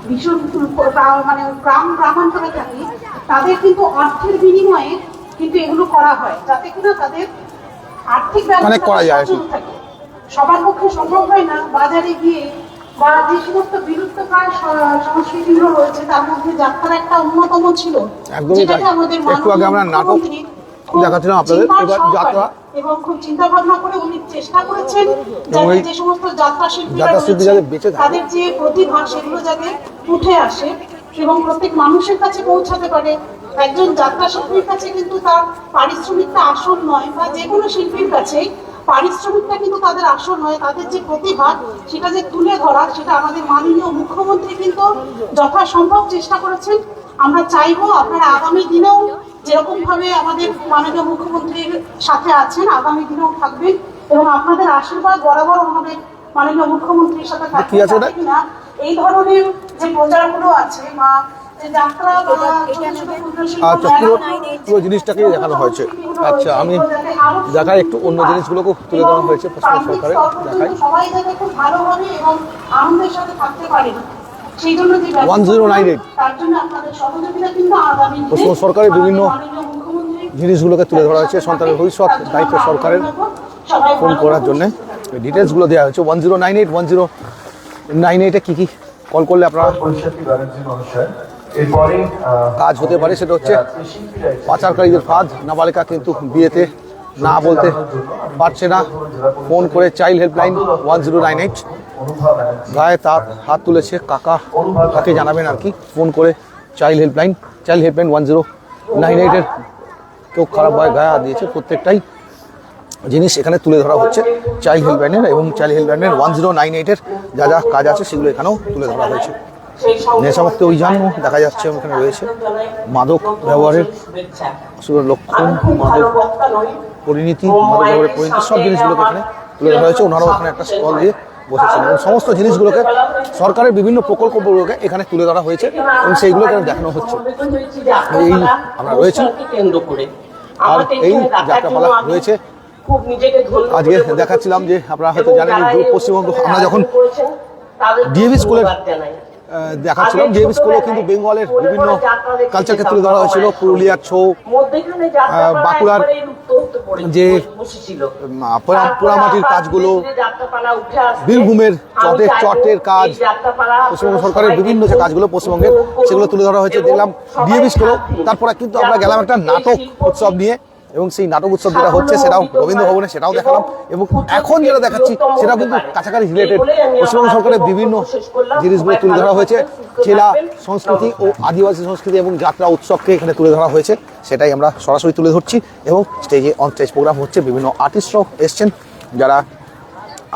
ভীষণ মানে গ্রামাঞ্চলে থাকি, তাদের কিন্তু অর্থের বিনিময়ে কিন্তু এগুলো করা হয়, যাতে কিনা তাদের আর্থিক ব্যবস্থা থাকে। সবার পক্ষে সম্ভব হয় না বাজারে গিয়ে বা যে সমস্ত বিলুপ্তপ্রায় সংস্কৃতিগুলো রয়েছে তার মধ্যে যাত্রা একটা অন্যতম ছিল। যেটাকে আমাদের একটু আগে আমরা নাটক দেখাচ্ছিলাম আপনাদের, এবার যাত্রা এবং খুব চিন্তা ভাবনা করে উনি চেষ্টা করেছেন যাতে যে সমস্ত যাত্রা শিল্পীরা তাদের যে প্রতিভা সেগুলো যাতে উঠে আসে এবং প্রত্যেক মানুষের কাছে পৌঁছাতে পারে। একজন যাত্রা শিল্পীর কাছে কিন্তু তার পারিশ্রমিকটা আসল নয়, বা যে কোনো শিল্পীর কাছে পারিশ্রমিকটা কিন্তু তাদের আসল নয়, তাদের যে প্রতিভা সেটা যে তুলে ধরা, সেটা আমাদের মাননীয় মুখ্যমন্ত্রী কিন্তু যথাসম্ভব চেষ্টা করেছেন। আমরা চাইবো আপনারা আগামী দিনেও যেরকম ভাবে আমাদের মাননীয় মুখ্যমন্ত্রীর সাথে আছেন, আগামী দিনেও থাকবেন এবং আপনাদের আশীর্বাদ বরাবর আমাদের মাননীয় মুখ্যমন্ত্রীর সাথে থাকবে। এই ধরনের যে প্রচারগুলো আছে বা যাত্রা পুরো জিনিসটাকে দেখানো হয়েছে। আচ্ছা, আমি দেখাই একটু অন্য জিনিসগুলোকে তুলে ধরা হয়েছে পশ্চিমবঙ্গ সরকারের, দেখাই সবাই যাতে খুব ভালোভাবে এবং আনন্দের সাথে থাকতে পারেন। সেই জন্য যে 1098 তার জন্য আপনাদের সহযোগিতা কিন্তু আগামী পশ্চিমবঙ্গ সরকারের বিভিন্ন জিনিসগুলোকে তুলে ধরা হয়েছে। সন্তানের ভবিষ্যৎ দায়িত্ব সরকারের ফোন করার জন্য ডিটেলসগুলো দেওয়া হয়েছে। 1098 1098-এ কী কী কল করলে আপনারা কাজ হতে পারে, সেটা হচ্ছে পাচারকারীদের ফাঁদ। নাবালিকা কিন্তু বিয়েতে না বলতে পারছে না, ফোন করে চাইল্ড হেল্পলাইন 1098 গায়ে তার হাত তুলেছে, কাকে জানাবেন আর কি, ফোন করে চাইল্ড হেল্পলাইন 1098-এর কেউ খারাপ ভাবে গায়ে হাত দিয়েছে। প্রত্যেকটাই জিনিস এখানে তুলে ধরা হচ্ছে চাইল্ড হেল্পলাইনের, এবং চাইল্ড হেল্পলাইনের 1098-এর যা যা কাজ আছে সেগুলো এখানেও তুলে ধরা হয়েছে। নেশামুক্ত অভিযানও দেখা যাচ্ছে এখানে রয়েছে, মাদক ব্যবহারের লক্ষণ, মাদক পরিণতি, মাদক ব্যবহারের পরিণতি, সব জিনিসগুলোকে এখানে তুলে ধরা হয়েছে। ওনারাও এখানে একটা স্টল দিয়ে বসেছেন এবং সমস্ত জিনিসগুলোকে, সরকারের বিভিন্ন প্রকল্পগুলোকে এখানে তুলে ধরা হয়েছে এবং সেইগুলো এখানে দেখানো হচ্ছে। এই আমরা রয়েছি আর এই যাত্রাপালা রয়েছে। আজকে দেখাচ্ছিলাম যে আপনারা হয়তো জানেন পশ্চিমবঙ্গ, আমরা যখন ডিএভি স্কুলের দেখাচ্ছিলাম, ডিএভি স্কুলেও কিন্তু বেঙ্গলের বিভিন্ন কালচারকে তুলে ধরা হয়েছিল। পুরুলিয়ার ছৌ, বাঁকুড়ার যে পোড়ামাটির কাজগুলো, বীরভূমের চটের কাজ, পশ্চিমবঙ্গ সরকারের বিভিন্ন যে কাজগুলো পশ্চিমবঙ্গের, সেগুলো তুলে ধরা হয়েছে দেখলাম ডিএভি স্কুলেও। তারপরে কিন্তু আমরা গেলাম একটা নাটক উৎসব নিয়ে এবং সেই নাটক উৎসব যেটা হচ্ছে সেটাও রবীন্দ্র ভবনে, সেটাও দেখালাম। এবং এখন যেটা দেখাচ্ছি সেটাও কিন্তু কাছাকাছি রিলেটেড, পশ্চিমবঙ্গ সরকারের বিভিন্ন জিনিসগুলো তুলে ধরা হয়েছে। জেলা সংস্কৃতি ও আদিবাসী সংস্কৃতি এবং যাত্রা উৎসবকে এখানে তুলে ধরা হয়েছে, সেটাই আমরা সরাসরি তুলে ধরছি। এবং স্টেজে অন স্টেজ প্রোগ্রাম হচ্ছে, বিভিন্ন আর্টিস্টরাও এসছেন যারা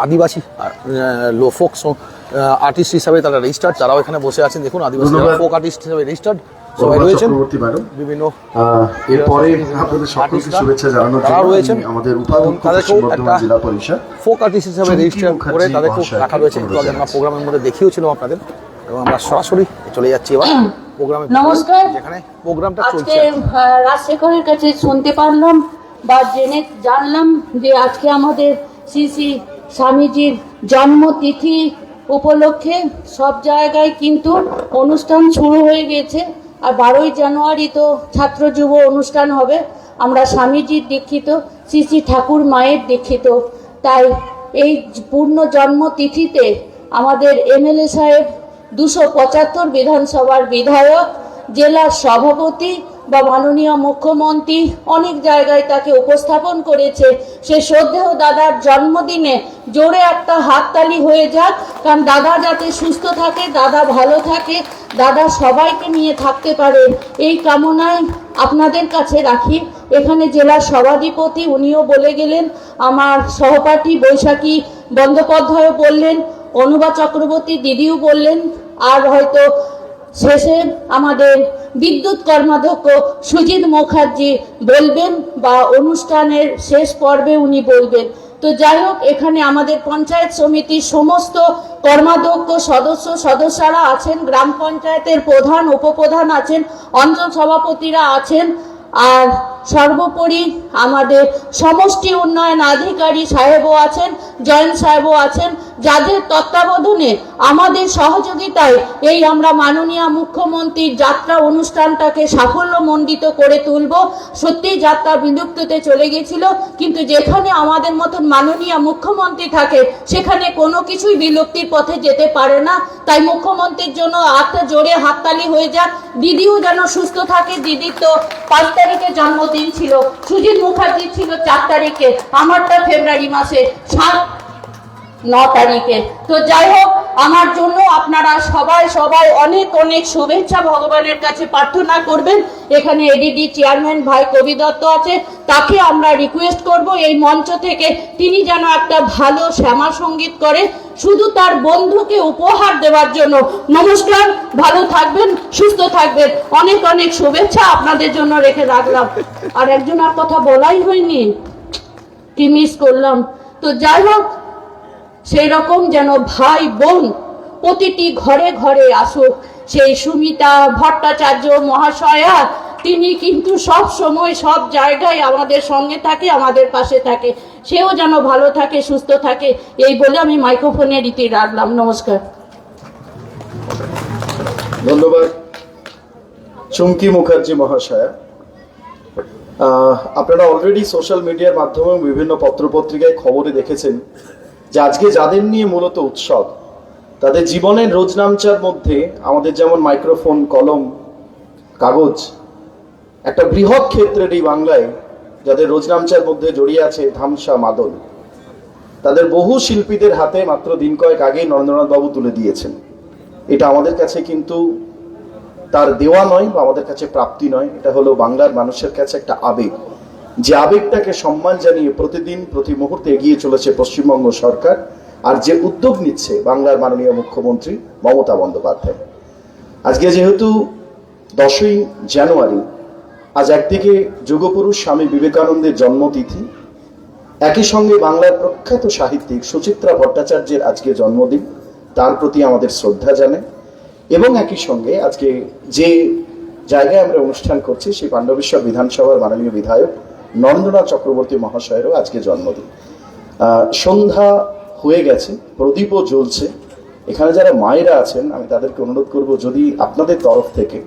আদিবাসী ফোক আর্টিস্ট হিসাবে তারা রেজিস্টার্ড, তারাও এখানে বসে আছেন। দেখুন, আদিবাসী ফোক আর্টিস্ট হিসাবে রেজিস্টার্ড সবাই রয়েছেন। বিভিন্ন এরপরে আপনাদের সকলকে শুভেচ্ছা জানানোর জন্য আমাদের উপাধ্যক্ষ পশ্চিম বর্ধমান জেলা পরিষদ ফোক আর্টিস্ট হিসাবে রেজিস্টার করে তাদেরকে রাখা রয়েছে। আমরা প্রোগ্রামের মধ্যে দেখিয়েছিলাম আপনাদের এবং আমরা সরাসরি চলে যাচ্ছি এবার প্রোগ্রামে। নমস্কার। যেখানে প্রোগ্রামটা চলছে, আজকে রাজশেখরের কাছে শুনতে পারলাম বা জানলাম যে আজকে আমাদের শ্রী শ্রী স্বামীজির জন্মতিথি উপলক্ষে সব জায়গায় কিন্তু অনুষ্ঠান শুরু হয়ে গেছে। আর 12ই জানুয়ারি তো ছাত্র যুব অনুষ্ঠান হবে। আমরা স্বামীজির দীক্ষিত, শ্রী শ্রী ঠাকুর মায়ের দীক্ষিত, তাই এই পূর্ণ জন্মতিথিতে আমাদের এমএলএ সাহেব, 275 বিধানসভার বিধায়ক, জেলার সভাপতি বা মাননীয় মুখ্যমন্ত্রী অনেক জায়গায় তাকে উপস্থাপন করেছে। সে শ্রদ্ধেয় দাদার জন্মদিনে জোরে একটা হাততালি হয়ে যাক, কারণ দাদা যাতে সুস্থ থাকে, দাদা ভালো থাকে, দাদা সবাইকে নিয়ে থাকতে পারে, এই কামনায় আপনাদের কাছে রাখি। এখানে জেলার সভাধিপতি উনিও বলে গেলেন, আমার সহপাঠী বৈশাখী বন্দ্যোপাধ্যায়ও বললেন, অনুবা চক্রবর্তী দিদিও বললেন, আর হয়তো শেষে আমাদের বিদ্যুৎ কর্মাধ্যক্ষ সুজিত মুখার্জি বলবেন বা অনুষ্ঠানের শেষ পর্বে উনি বলবেন। তো যাই হোক, এখানে আমাদের পঞ্চায়েত সমিতির সমস্ত কর্মাধ্যক্ষ সদস্যরা আছেন, গ্রাম পঞ্চায়েতের প্রধান উপপ্রধান আছেন, অঞ্চল সভাপতিরা আছেন, আর সর্বোপরি আমাদের সমষ্টি উন্নয়ন আধিকারিক সাহেবও আছেন, জয়েন্ট সাহেবও আছেন, যাদের তত্ত্বাবধানে আমাদের সহযোগিতায় এই আমরা মাননীয় মুখ্যমন্ত্রীর যাত্রা অনুষ্ঠানটাকে সাফল্যমণ্ডিত করে তুলব। সত্যি যাত্রা বিলুপ্ততে চলে গেছিল, কিন্তু যেখানে আমাদের মতন মাননীয় মুখ্যমন্ত্রী থাকে সেখানে কোনো কিছুই বিলুপ্তির পথে যেতে পারে না। তাই মুখ্যমন্ত্রীর জন্য একটা জোরে হাততালি হয়ে যাক। দিদিও যেন সুস্থ থাকে। দিদির তো 5 তারিখে জন্মদিন ছিল, সুজিত মুখার্জি ছিল 4 তারিখে, আমারটা ফেব্রুয়ারি মাসে 9 তারিখে। তো যাই হোক, আমার জন্য আপনারা সবাই অনেক অনেক শুভেচ্ছা ভগবানের কাছে প্রার্থনা করবেন। এখানে এডিডি চেয়ারম্যান ভাই কবি দত্ত আছে, তাকে আমরা রিকোয়েস্ট করব এই মঞ্চ থেকে তিনি যেন একটা ভালো শ্যামা সঙ্গীত করে, শুধু তার বন্ধুকে উপহার দেওয়ার জন্য। নমস্কার, ভালো থাকবেন, সুস্থ থাকবেন, অনেক অনেক শুভেচ্ছা আপনাদের জন্য রেখে রাখলাম। আর একজনের কথা বলাই হয়নি, কি মিস করলাম। তো যাই হোক, সেই রকম যেন ভাই বোন প্রতিটি ঘরে ঘরে আসুক। সেই সুমিতা ভট্টাচার্য মহাশয়া, তিনি কিন্তু সব সময় সব জায়গায় আমাদের সঙ্গে থাকে, আমাদের পাশে থাকে, সেও যেন ভালো থাকে, সুস্থ থাকে, এই বলে আমি মাইক্রোফোনে রীতি রাখলাম। নমস্কার। ধন্যবাদ চুমকি মুখার্জি মহাশয়া। আপনারা অলরেডি সোশ্যাল মিডিয়ার মাধ্যমে বিভিন্ন পত্রপত্রিকায় খবরে দেখেছেন যে আজকে যাদের নিয়ে মূলত উৎসব, তাদের জীবনের রোজনামচার মধ্যে আমাদের যেমন মাইক্রোফোন, কলম, কাগজ, একটা বৃহৎ ক্ষেত্রের এই বাংলায় যাদের রোজনামচার মধ্যে জড়িয়ে আছে ধামসা, মাদল, তাদের বহু শিল্পীদের হাতে মাত্র দিন কয়েক আগেই নরেন্দ্রনাথ বাবু তুলে দিয়েছেন। এটা আমাদের কাছে কিন্তু তার দেওয়া নয় বা আমাদের কাছে প্রাপ্তি নয়, এটা হলো বাংলার মানুষের কাছে একটা আবেগ, যে আবেগটাকে সম্মান জানিয়ে প্রতিদিন প্রতি মুহূর্তে এগিয়ে চলেছে পশ্চিমবঙ্গ সরকার, আর যে উদ্যোগ নিচ্ছে বাংলার মাননীয় মুখ্যমন্ত্রী মমতা বন্দ্যোপাধ্যায়। আজকে যেহেতু 10ই জানুয়ারি, আজ একদিকে যুগপুরুষ স্বামী বিবেকানন্দের জন্মতিথি, একই সঙ্গে বাংলার প্রখ্যাত সাহিত্যিক সুচিত্রা ভট্টাচার্যের আজকে জন্মদিন, তার প্রতি আমাদের শ্রদ্ধা জানাই। এবং একই সঙ্গে আজকে যে জায়গায় আমরা অনুষ্ঠান করছি সেই পাণ্ডবেশ্বর বিধানসভার মাননীয় বিধায়ক নরেন্দ্রনাথ চক্রবর্তী মহাশয়েরও আজকে জন্মদিন। সন্ধ্যা হয়ে গেছে, প্রদীপও জ্বলছে। এখানে যারা মায়েরা আছেন আমি তাদেরকে অনুরোধ করব, যদি আপনাদের তরফ থেকে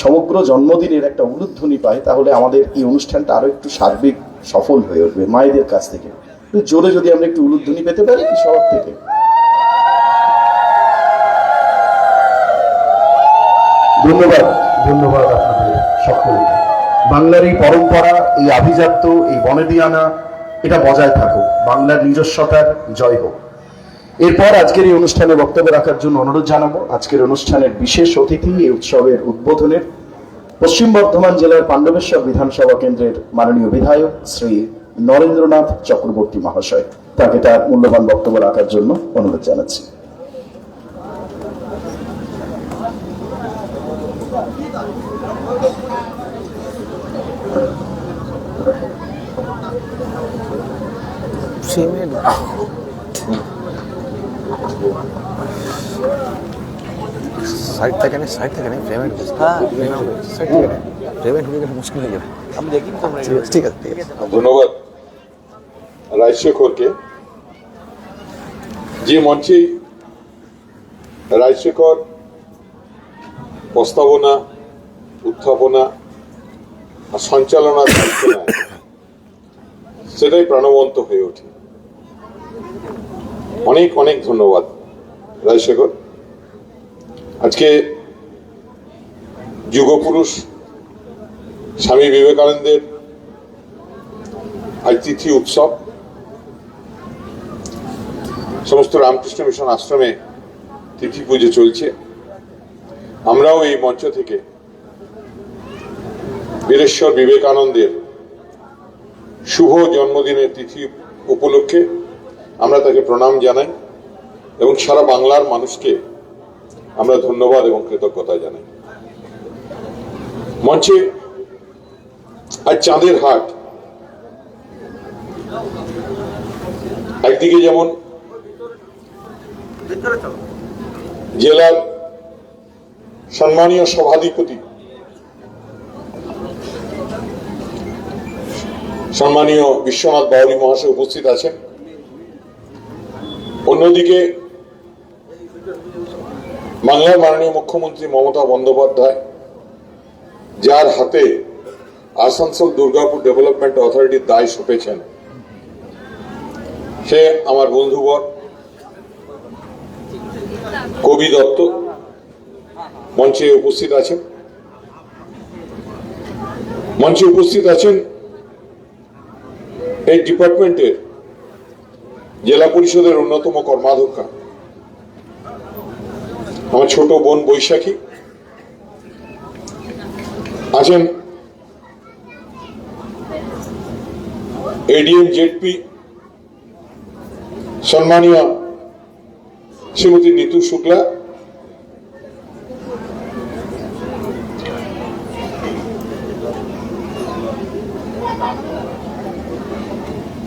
সমগ্র জন্মদিনের একটা উলুধ্বনি পায় তাহলে আমাদের এই অনুষ্ঠানটা আরো একটু সার্বিক সফল হয়ে উঠবে। মায়েদের কাছ থেকে একটু জোরে যদি আমরা একটু উলুধ্বনি পেতে পারি কি সবার থেকে। ধন্যবাদ, ধন্যবাদ আপনাদের সকলকে। বাংলার এই পরম্পরা, এই আভিজাত্য, এই বনেদিয়ানা এটা বজায় থাকুক। বাংলার নিজস্বতার জয় হোক। এরপর আজকের এই অনুষ্ঠানে বক্তব্য রাখার জন্য অনুরোধ জানাবো আজকের অনুষ্ঠানের বিশেষ অতিথি, এই উৎসবের উদ্বোধনের পশ্চিম বর্ধমান জেলার পাণ্ডবেশ্বর বিধানসভা কেন্দ্রের মাননীয় বিধায়ক শ্রী নরেন্দ্রনাথ চক্রবর্তী মহাশয়। তাকে তার মূল্যবান বক্তব্য রাখার জন্য অনুরোধ জানাচ্ছি। সাইড থেকে নেই, পেমেন্ট হয়ে গেলে মুশকিল হয়ে যাবে। আমি দেখি ঠিক আছে, ঠিক আছে। ধন্যবাদ রাজশেখরকে, যে মঞ্চে রাজশেখর প্রস্তাবনা, উত্থাপনা আর সঞ্চালনার দায়িত্ব নেয়, সেটাই প্রাণবন্ত হয়ে ওঠে। অনেক অনেক ধন্যবাদ রাজশেখর। আজকে যুগপুরুষ স্বামী বিবেকানন্দের আজ তিথি উৎসব। সমস্ত রামকৃষ্ণ মিশন আশ্রমে তিথি পুজো চলছে। আমরাও এই মঞ্চ থেকে বীরেশ্বর বিবেকানন্দের শুভ জন্মদিনের তিথি উপলক্ষে আমরা তাকে প্রণাম জানাই এবং সারা বাংলার মানুষকে আমরা ধন্যবাদ এবং কৃতজ্ঞতা জানাই। মঞ্চে আজ চাঁদের হাট, একদিকে যেমন জেলার সম্মানীয় সভাধিপতি সম্মানীয় বিশ্বনাথ বাউরি মহাশয় উপস্থিত আছেন, অন্যদিকে বাংলার মাননীয় মুখ্যমন্ত্রী মমতা বন্দ্যোপাধ্যায়, যার হাতে আসানসোল দুর্গাপুর ডেভেলপমেন্ট অথরিটির দায় সঁপেছেন, সে আমার বন্ধুবর কবি দত্ত মঞ্চে উপস্থিত আছেন। মঞ্চে উপস্থিত আছেন এই ডিপার্টমেন্টের জেলা পরিষদের অন্যতম কর্মাধ্যক্ষা আমার ছোট বোন বৈশাখী, আছেন এডিএম জেডপি সম্মানীয় শ্রীমতী নিতু শুক্লা,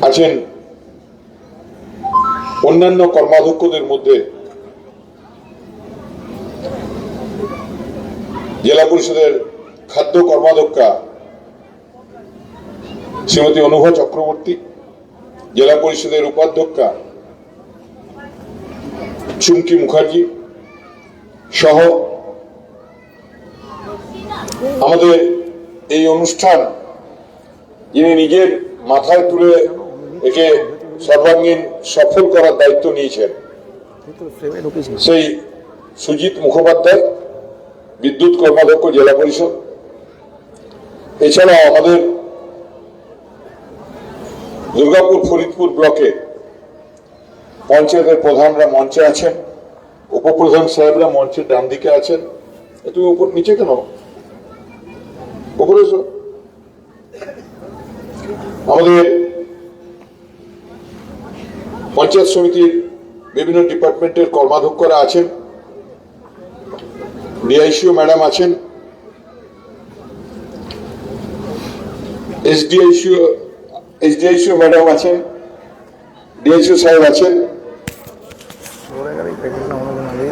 আছেন অন্যান্য কর্মাধ্যক্ষদের মধ্যে জেলা পরিষদের খাদ্য কর্মাধ্যক্ষা শ্রীমতী অনুভা চক্রবর্তী, জেলা পরিষদের উপাধ্যক্ষা চুমকি মুখার্জি সহ আমাদের এই অনুষ্ঠান যিনি নিজের মাথায় তুলে একে সর্বাঙ্গীন সফল করার দায়িত্ব নিয়েছেন, সেই সুজিত মুখোপাধ্যায়, বিদ্যুৎ কর্মাধ্যক্ষ জেলা পরিষদ। এছাড়াও আমাদের দুর্গাপুর ফরিদপুর ব্লকে পঞ্চায়েতের প্রধানরা মঞ্চে আছেন, উপপ্রধান সাহেবরা মঞ্চের ডান দিকে আছেন। তুমি উপর নিচে কেন, উপরে এসো। আমাদের পঞ্চায়েত সমিতির বিভিন্ন ডিপার্টমেন্টের কর্মাধ্যক্ষরা আছেন, ডিআইসিও ম্যাডাম আছেন, এসডিএইচও ম্যাডাম আছেন, ডিএইচও সাহেব আছেন।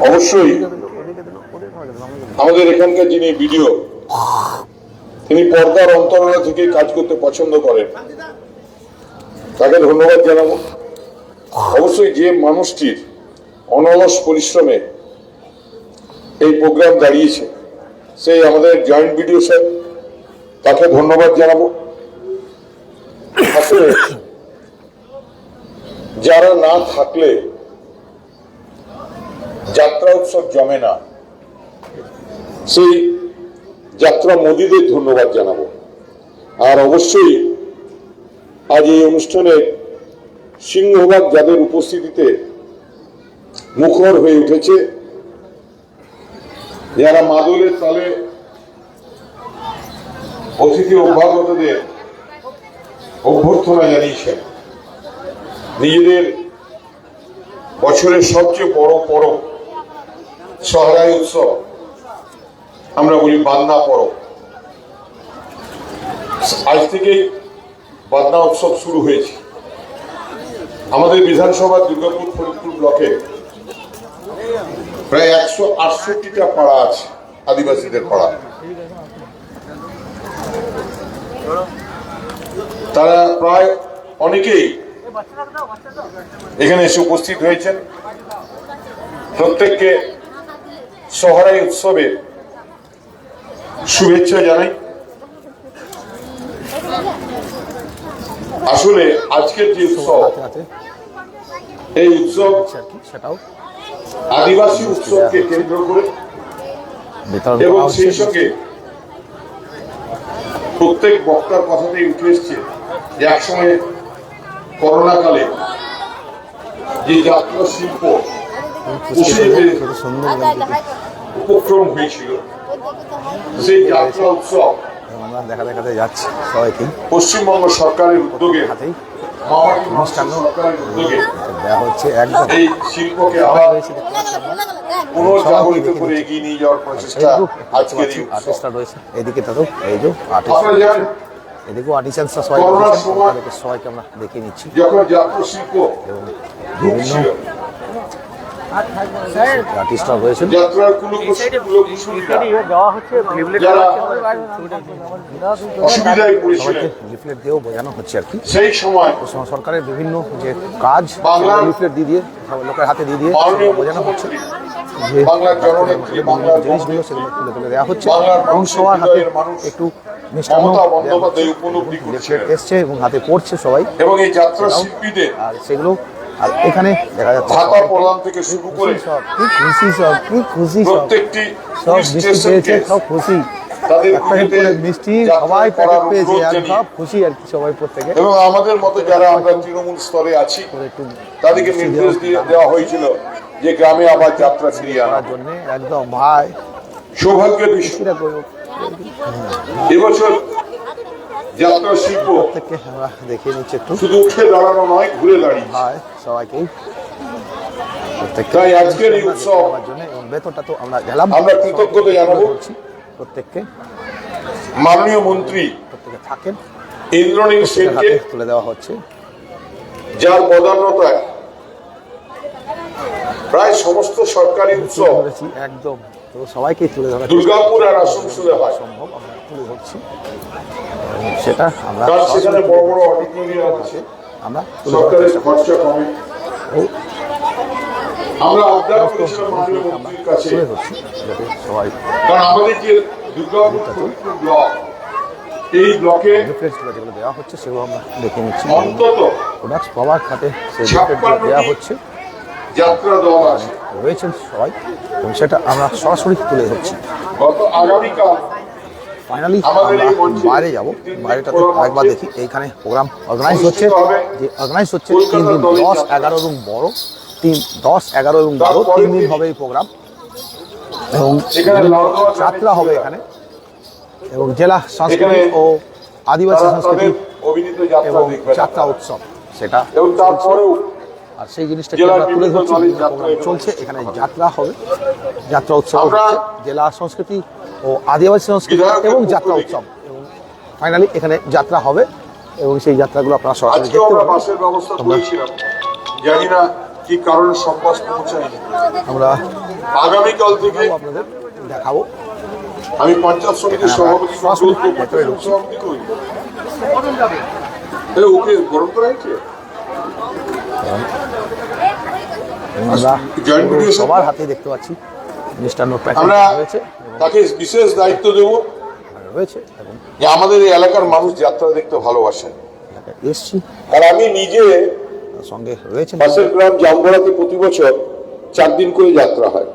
অবশ্যই আমাদের এখানকার যিনি ভিডিও, তিনি পর্দার অন্তরালে থেকে কাজ করতে পছন্দ করেন, তাকে ধন্যবাদ জানাবো। অবশ্যই যে মানুষটির অনলস পরিশ্রমে এই প্রোগ্রাম দাঁড়িয়েছে, সেই আমাদের জয়েন্ট ভিডিও স্যার, তাকে ধন্যবাদ জানাবো। আসলে যারা না থাকলে যাত্রা উৎসব জমে না, সেই যাত্রা মোদীদের ধন্যবাদ জানাবো। আর অবশ্যই আজ এই অনুষ্ঠানে সিংহভাগ যাদের উপস্থিতিতে মুখর হয়ে উঠেছে, যারা মাদলের তালে অতিথি অভ্যাগতদের অভ্যর্থনা জানিয়েছেন, নিজেদের বছরের সবচেয়ে বড় পরব সহরাই উৎসব, আমরা বলি বান্দা পরব, আজ থেকেই বান্দা উৎসব শুরু হয়েছে। আমাদের বিধানসভার দুর্গাপুর ফরিদপুর ব্লকে প্রায় 168টা পাড়া আছে, আদিবাসীদের পাড়া। তারা প্রায় অনেকেই এখানে এসে উপস্থিত হয়েছেন। প্রত্যেককে সহরাই উৎসবের শুভেচ্ছা জানাই। আসলে আজকের যে উৎসব, এই উৎসব সেটাও আদিবাসী উৎসবকে কেন্দ্র করে এবং সেই সঙ্গে প্রত্যেক বক্তার কথাতেই উঠে এসছে যে একসময় করোনা কালে যে যাত্রা শিল্প উপক্রম হয়েছিল, সেই যাত্রা উৎসব আমরা দেখাতে যাচ্ছি সবাইকে। পশ্চিমবঙ্গ সরকারের উদ্যোগে, সরকারের উদ্যোগে দেওয়া হচ্ছে একদম এই শিল্পকে আবার পুনর্জাগরিত করে এগিয়ে নিয়ে যাওয়ার প্রচেষ্টা আজকের এই উৎসব। আর্টিস্টরা রয়েছে এদিকে, তাদের এই যে আপনারা জানেন, এদিকেও আর্টিস্টরা সবাই করোনার সময় সবাইকে আমরা দেখে নিচ্ছি যখন যাত্রা শিল্প ঢুকছিল, আর্টিস্টরা রয়েছেন। যাত্রার কুলকুশলীরা যারা অসুবিধায় পড়েছিলেন, লিফলেট দিয়েও বোঝানো হচ্ছে আর কি। সেই সময় সরকারের বিভিন্ন যে কাজ, বাংলার লিফলেট দিয়ে লোকের হাতে দিয়ে মাননীয় বোঝানো হচ্ছে মুখ্যমন্ত্রী, বাংলার জননেত্রী, বাংলার জিনিসগুলো সেগুলো তুলে দেওয়া হচ্ছে বাংলার এবং মানুষের সবার হাতে হৃদয়ের মানুষ একটু মিষ্টান্ন মমতা বন্দ্যোপাধ্যায় উপলব্ধি করেছিলেন এসছে এবং হাতে পড়ছে সবাই। এবং এই যাত্রা শিল্পীদের আর সেগুলো আর এখানে দেখা যাচ্ছে ঢাকা প্রদান থেকে শুরু করে সব কি খুশি, সব কি খুশি, সব প্রত্যেকটি সব পুলিশ মিষ্টি স্টেশনকে পেয়েছে, সব খুশি। তাদের এক প্যাকেট করে মিষ্টি সবাই প্যাকেট পেয়েছে আর সব খুশি আর কি সবাই প্রত্যেকে। এবং আমাদের মতো যারা আমরা তৃণমূল স্তরে আছি, একটু তাদেরকে নির্দেশ দেওয়া হয়েছিল যে গ্রামে আবার যাত্রা ফিরিয়ে আনার জন্য একদম ভাই সৌভাগ্যের বিষয়। এবছর যাত্রা শিল্প থেকে আমরা দেখে নিচ্ছি একটু শুধু উঠে দাঁড়ানো নয়, ঘুরে দাঁড়িয়ে। ভাই সবাইকেই তাই আজকের এই উৎসব জন্য এবং বেতনটা তো আমরা গেলাম, আমরা কৃতজ্ঞতা জানাবো প্রত্যেককে। মাননীয় মন্ত্রী প্রত্যেকে থাকেন, ইন্দ্রনীল সেনকে, তুলে দেওয়া হচ্ছে যার প্রধানতায় প্রায় সমস্ত সরকারি উৎসব ধরেছি একদম। তো সবাইকে তুলে ধরা দুর্গাপুর আর আসানসোলে হয়, সম্ভব আমরা তুলে ধরছি এবং সেটা আমরা কারণ সেখানে বড় বড় অডিটোরিয়াম আছে, আমরা তুলে ধরার সরকারের চেষ্টা খরচা কমে। ও আমরা আবদার করেছিলাম মাননীয় মন্ত্রীর কাছে, তুলে ধরছি যাতে সবাই কারণ আমাদের যে দুর্গাপুর ফরিদপুর ব্লক, এই ব্লকে রিফ্রেশগুলো যেগুলো দেওয়া হচ্ছে সেগুলো আমরা দেখে নিচ্ছি। অন্তত প্রোডাক্টস পাওয়ার খাতে সেই রিফ্রেশগুলো দেওয়া হচ্ছে, যাত্রা দল আছে। রয়েছেন সবাই এবং সেটা আমরা সরাসরি তুলে ধরছি। গত আগামীকাল ফাইনালি আমাদের আমরা এই মঞ্চে বাইরে যাব, বাইরেটাতে একবার দেখি এইখানে প্রোগ্রাম অর্গানাইজ হচ্ছে, যে অর্গানাইজ হচ্ছে 3 দিন 10, 11 এবং বড় 10, 11 এবং 12 3 দিন হবে এই প্রোগ্রাম এবং যাত্রা হবে এখানে এবং জেলা সংস্কৃতি ও আদিবাসী সংস্কৃতি অভিনীত যাত্রা এবং দেখবেন যাত্রা উৎসব সেটা। এবং তারপরেও আর সেই জিনিসটাকে আমরা তুলে ধরছি, প্রোগ্রাম চলছে এখানে, যাত্রা হবে, যাত্রা উৎসব হচ্ছে, জেলা সংস্কৃতি ও আদিবাসী সংস্কৃতি এবং যাত্রা উৎসব এবং ফাইনালি এখানে যাত্রা হবে এবং সেই যাত্রাগুলো আপনারা সরাসরি আজকে দেখতে আমরা পাবেন। বাসের ব্যবস্থা করেছিলাম, জানি না কি কারণে সব বাস পৌঁছায়নি। আমরা আগামীকাল থেকে আপনাদের দেখাবো। আমি পঞ্চায়েত সমিতির সভাপতি সরাসরি সভাপতি করি। তাহলে ওকে গরম করা হয়েছে। আমরা জয়েন্ট ভিডিও সবার হাতে দেখতে পাচ্ছি মিষ্টান্ন প্যাকেট আমরা রয়েছে তাকে বিশেষ দায়িত্ব দেব রয়েছে এবং যে আমাদের এই এলাকার মানুষ যাত্রা দেখতে ভালোবাসেন। এলাকায় এসছি, আর আমি নিজে তার সঙ্গে রয়েছেন পাশের গ্রাম জামগড়াতে প্রতি বছর 4 দিন করে যাত্রা হয়।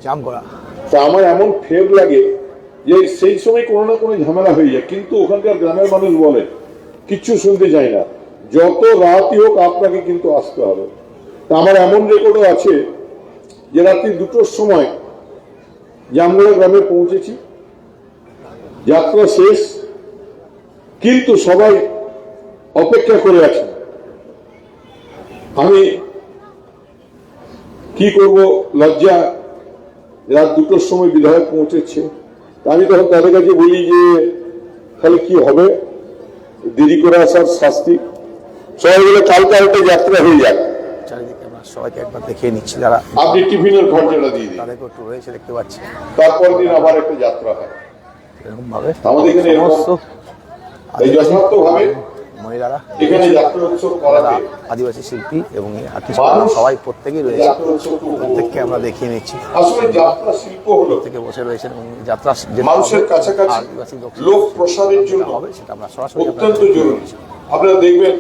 জামগড়া। তা আমার এমন ফের লাগে যে সেই সময় কোনো না কোনো ঝামেলা হয়ে যায়, কিন্তু ওখানকার গ্রামের মানুষ বলে কিচ্ছু শুনতে চাই না, যত রাতই হোক আপনাকে কিন্তু আসতে হবে। তা আমার এমন রেকর্ডও আছে যে রাত্রি 2টোর সময় জামগড়া গ্রামে পৌঁছেছি, যাত্রা শেষ, কিন্তু সবাই অপেক্ষা করে আছে। আমি কি করব, লজ্জা, রাত 2টোর সময় বিধায়ক পৌঁছেছে। আমি তখন তাদের কাছে বলি যে তাহলে কি হবে, দেরি করে আসার শাস্তি। সবাই বলে কালকে একটা যাত্রা হয়ে যাক, চারিদিকে আমরা সবাইকে একবার দেখিয়ে নিচ্ছি, যারা আপনি টিফিনের খরচাটা দিয়ে দিন, তাদেরকে একটু রয়েছে দেখতে পাচ্ছি। তারপর দিন আবার একটা যাত্রা হয়। এরকম ভাবে আমাদের এখানে এরকম সমস্ত এই যথার্থভাবে মহিলারা, এখানে যাত্রা উৎসব করাতে আদিবাসী শিল্পী এবং আর্টিস্ট মানুষ সবাই প্রত্যেকেই রয়েছে। যাত্রা উৎসবকে উপভোগ করে। প্রত্যেককে আমরা দেখিয়ে নিচ্ছি, আসলে যাত্রা শিল্প হলো থেকে বসে রয়েছেন এবং যাত্রা যেটা মানুষের হবে, কাছাকাছি আদিবাসী লোক প্রসারের জন্য হবে সেটা আমরা সরাসরি অত্যন্ত আপনাদের জরুরি। আপনারা দেখবেন,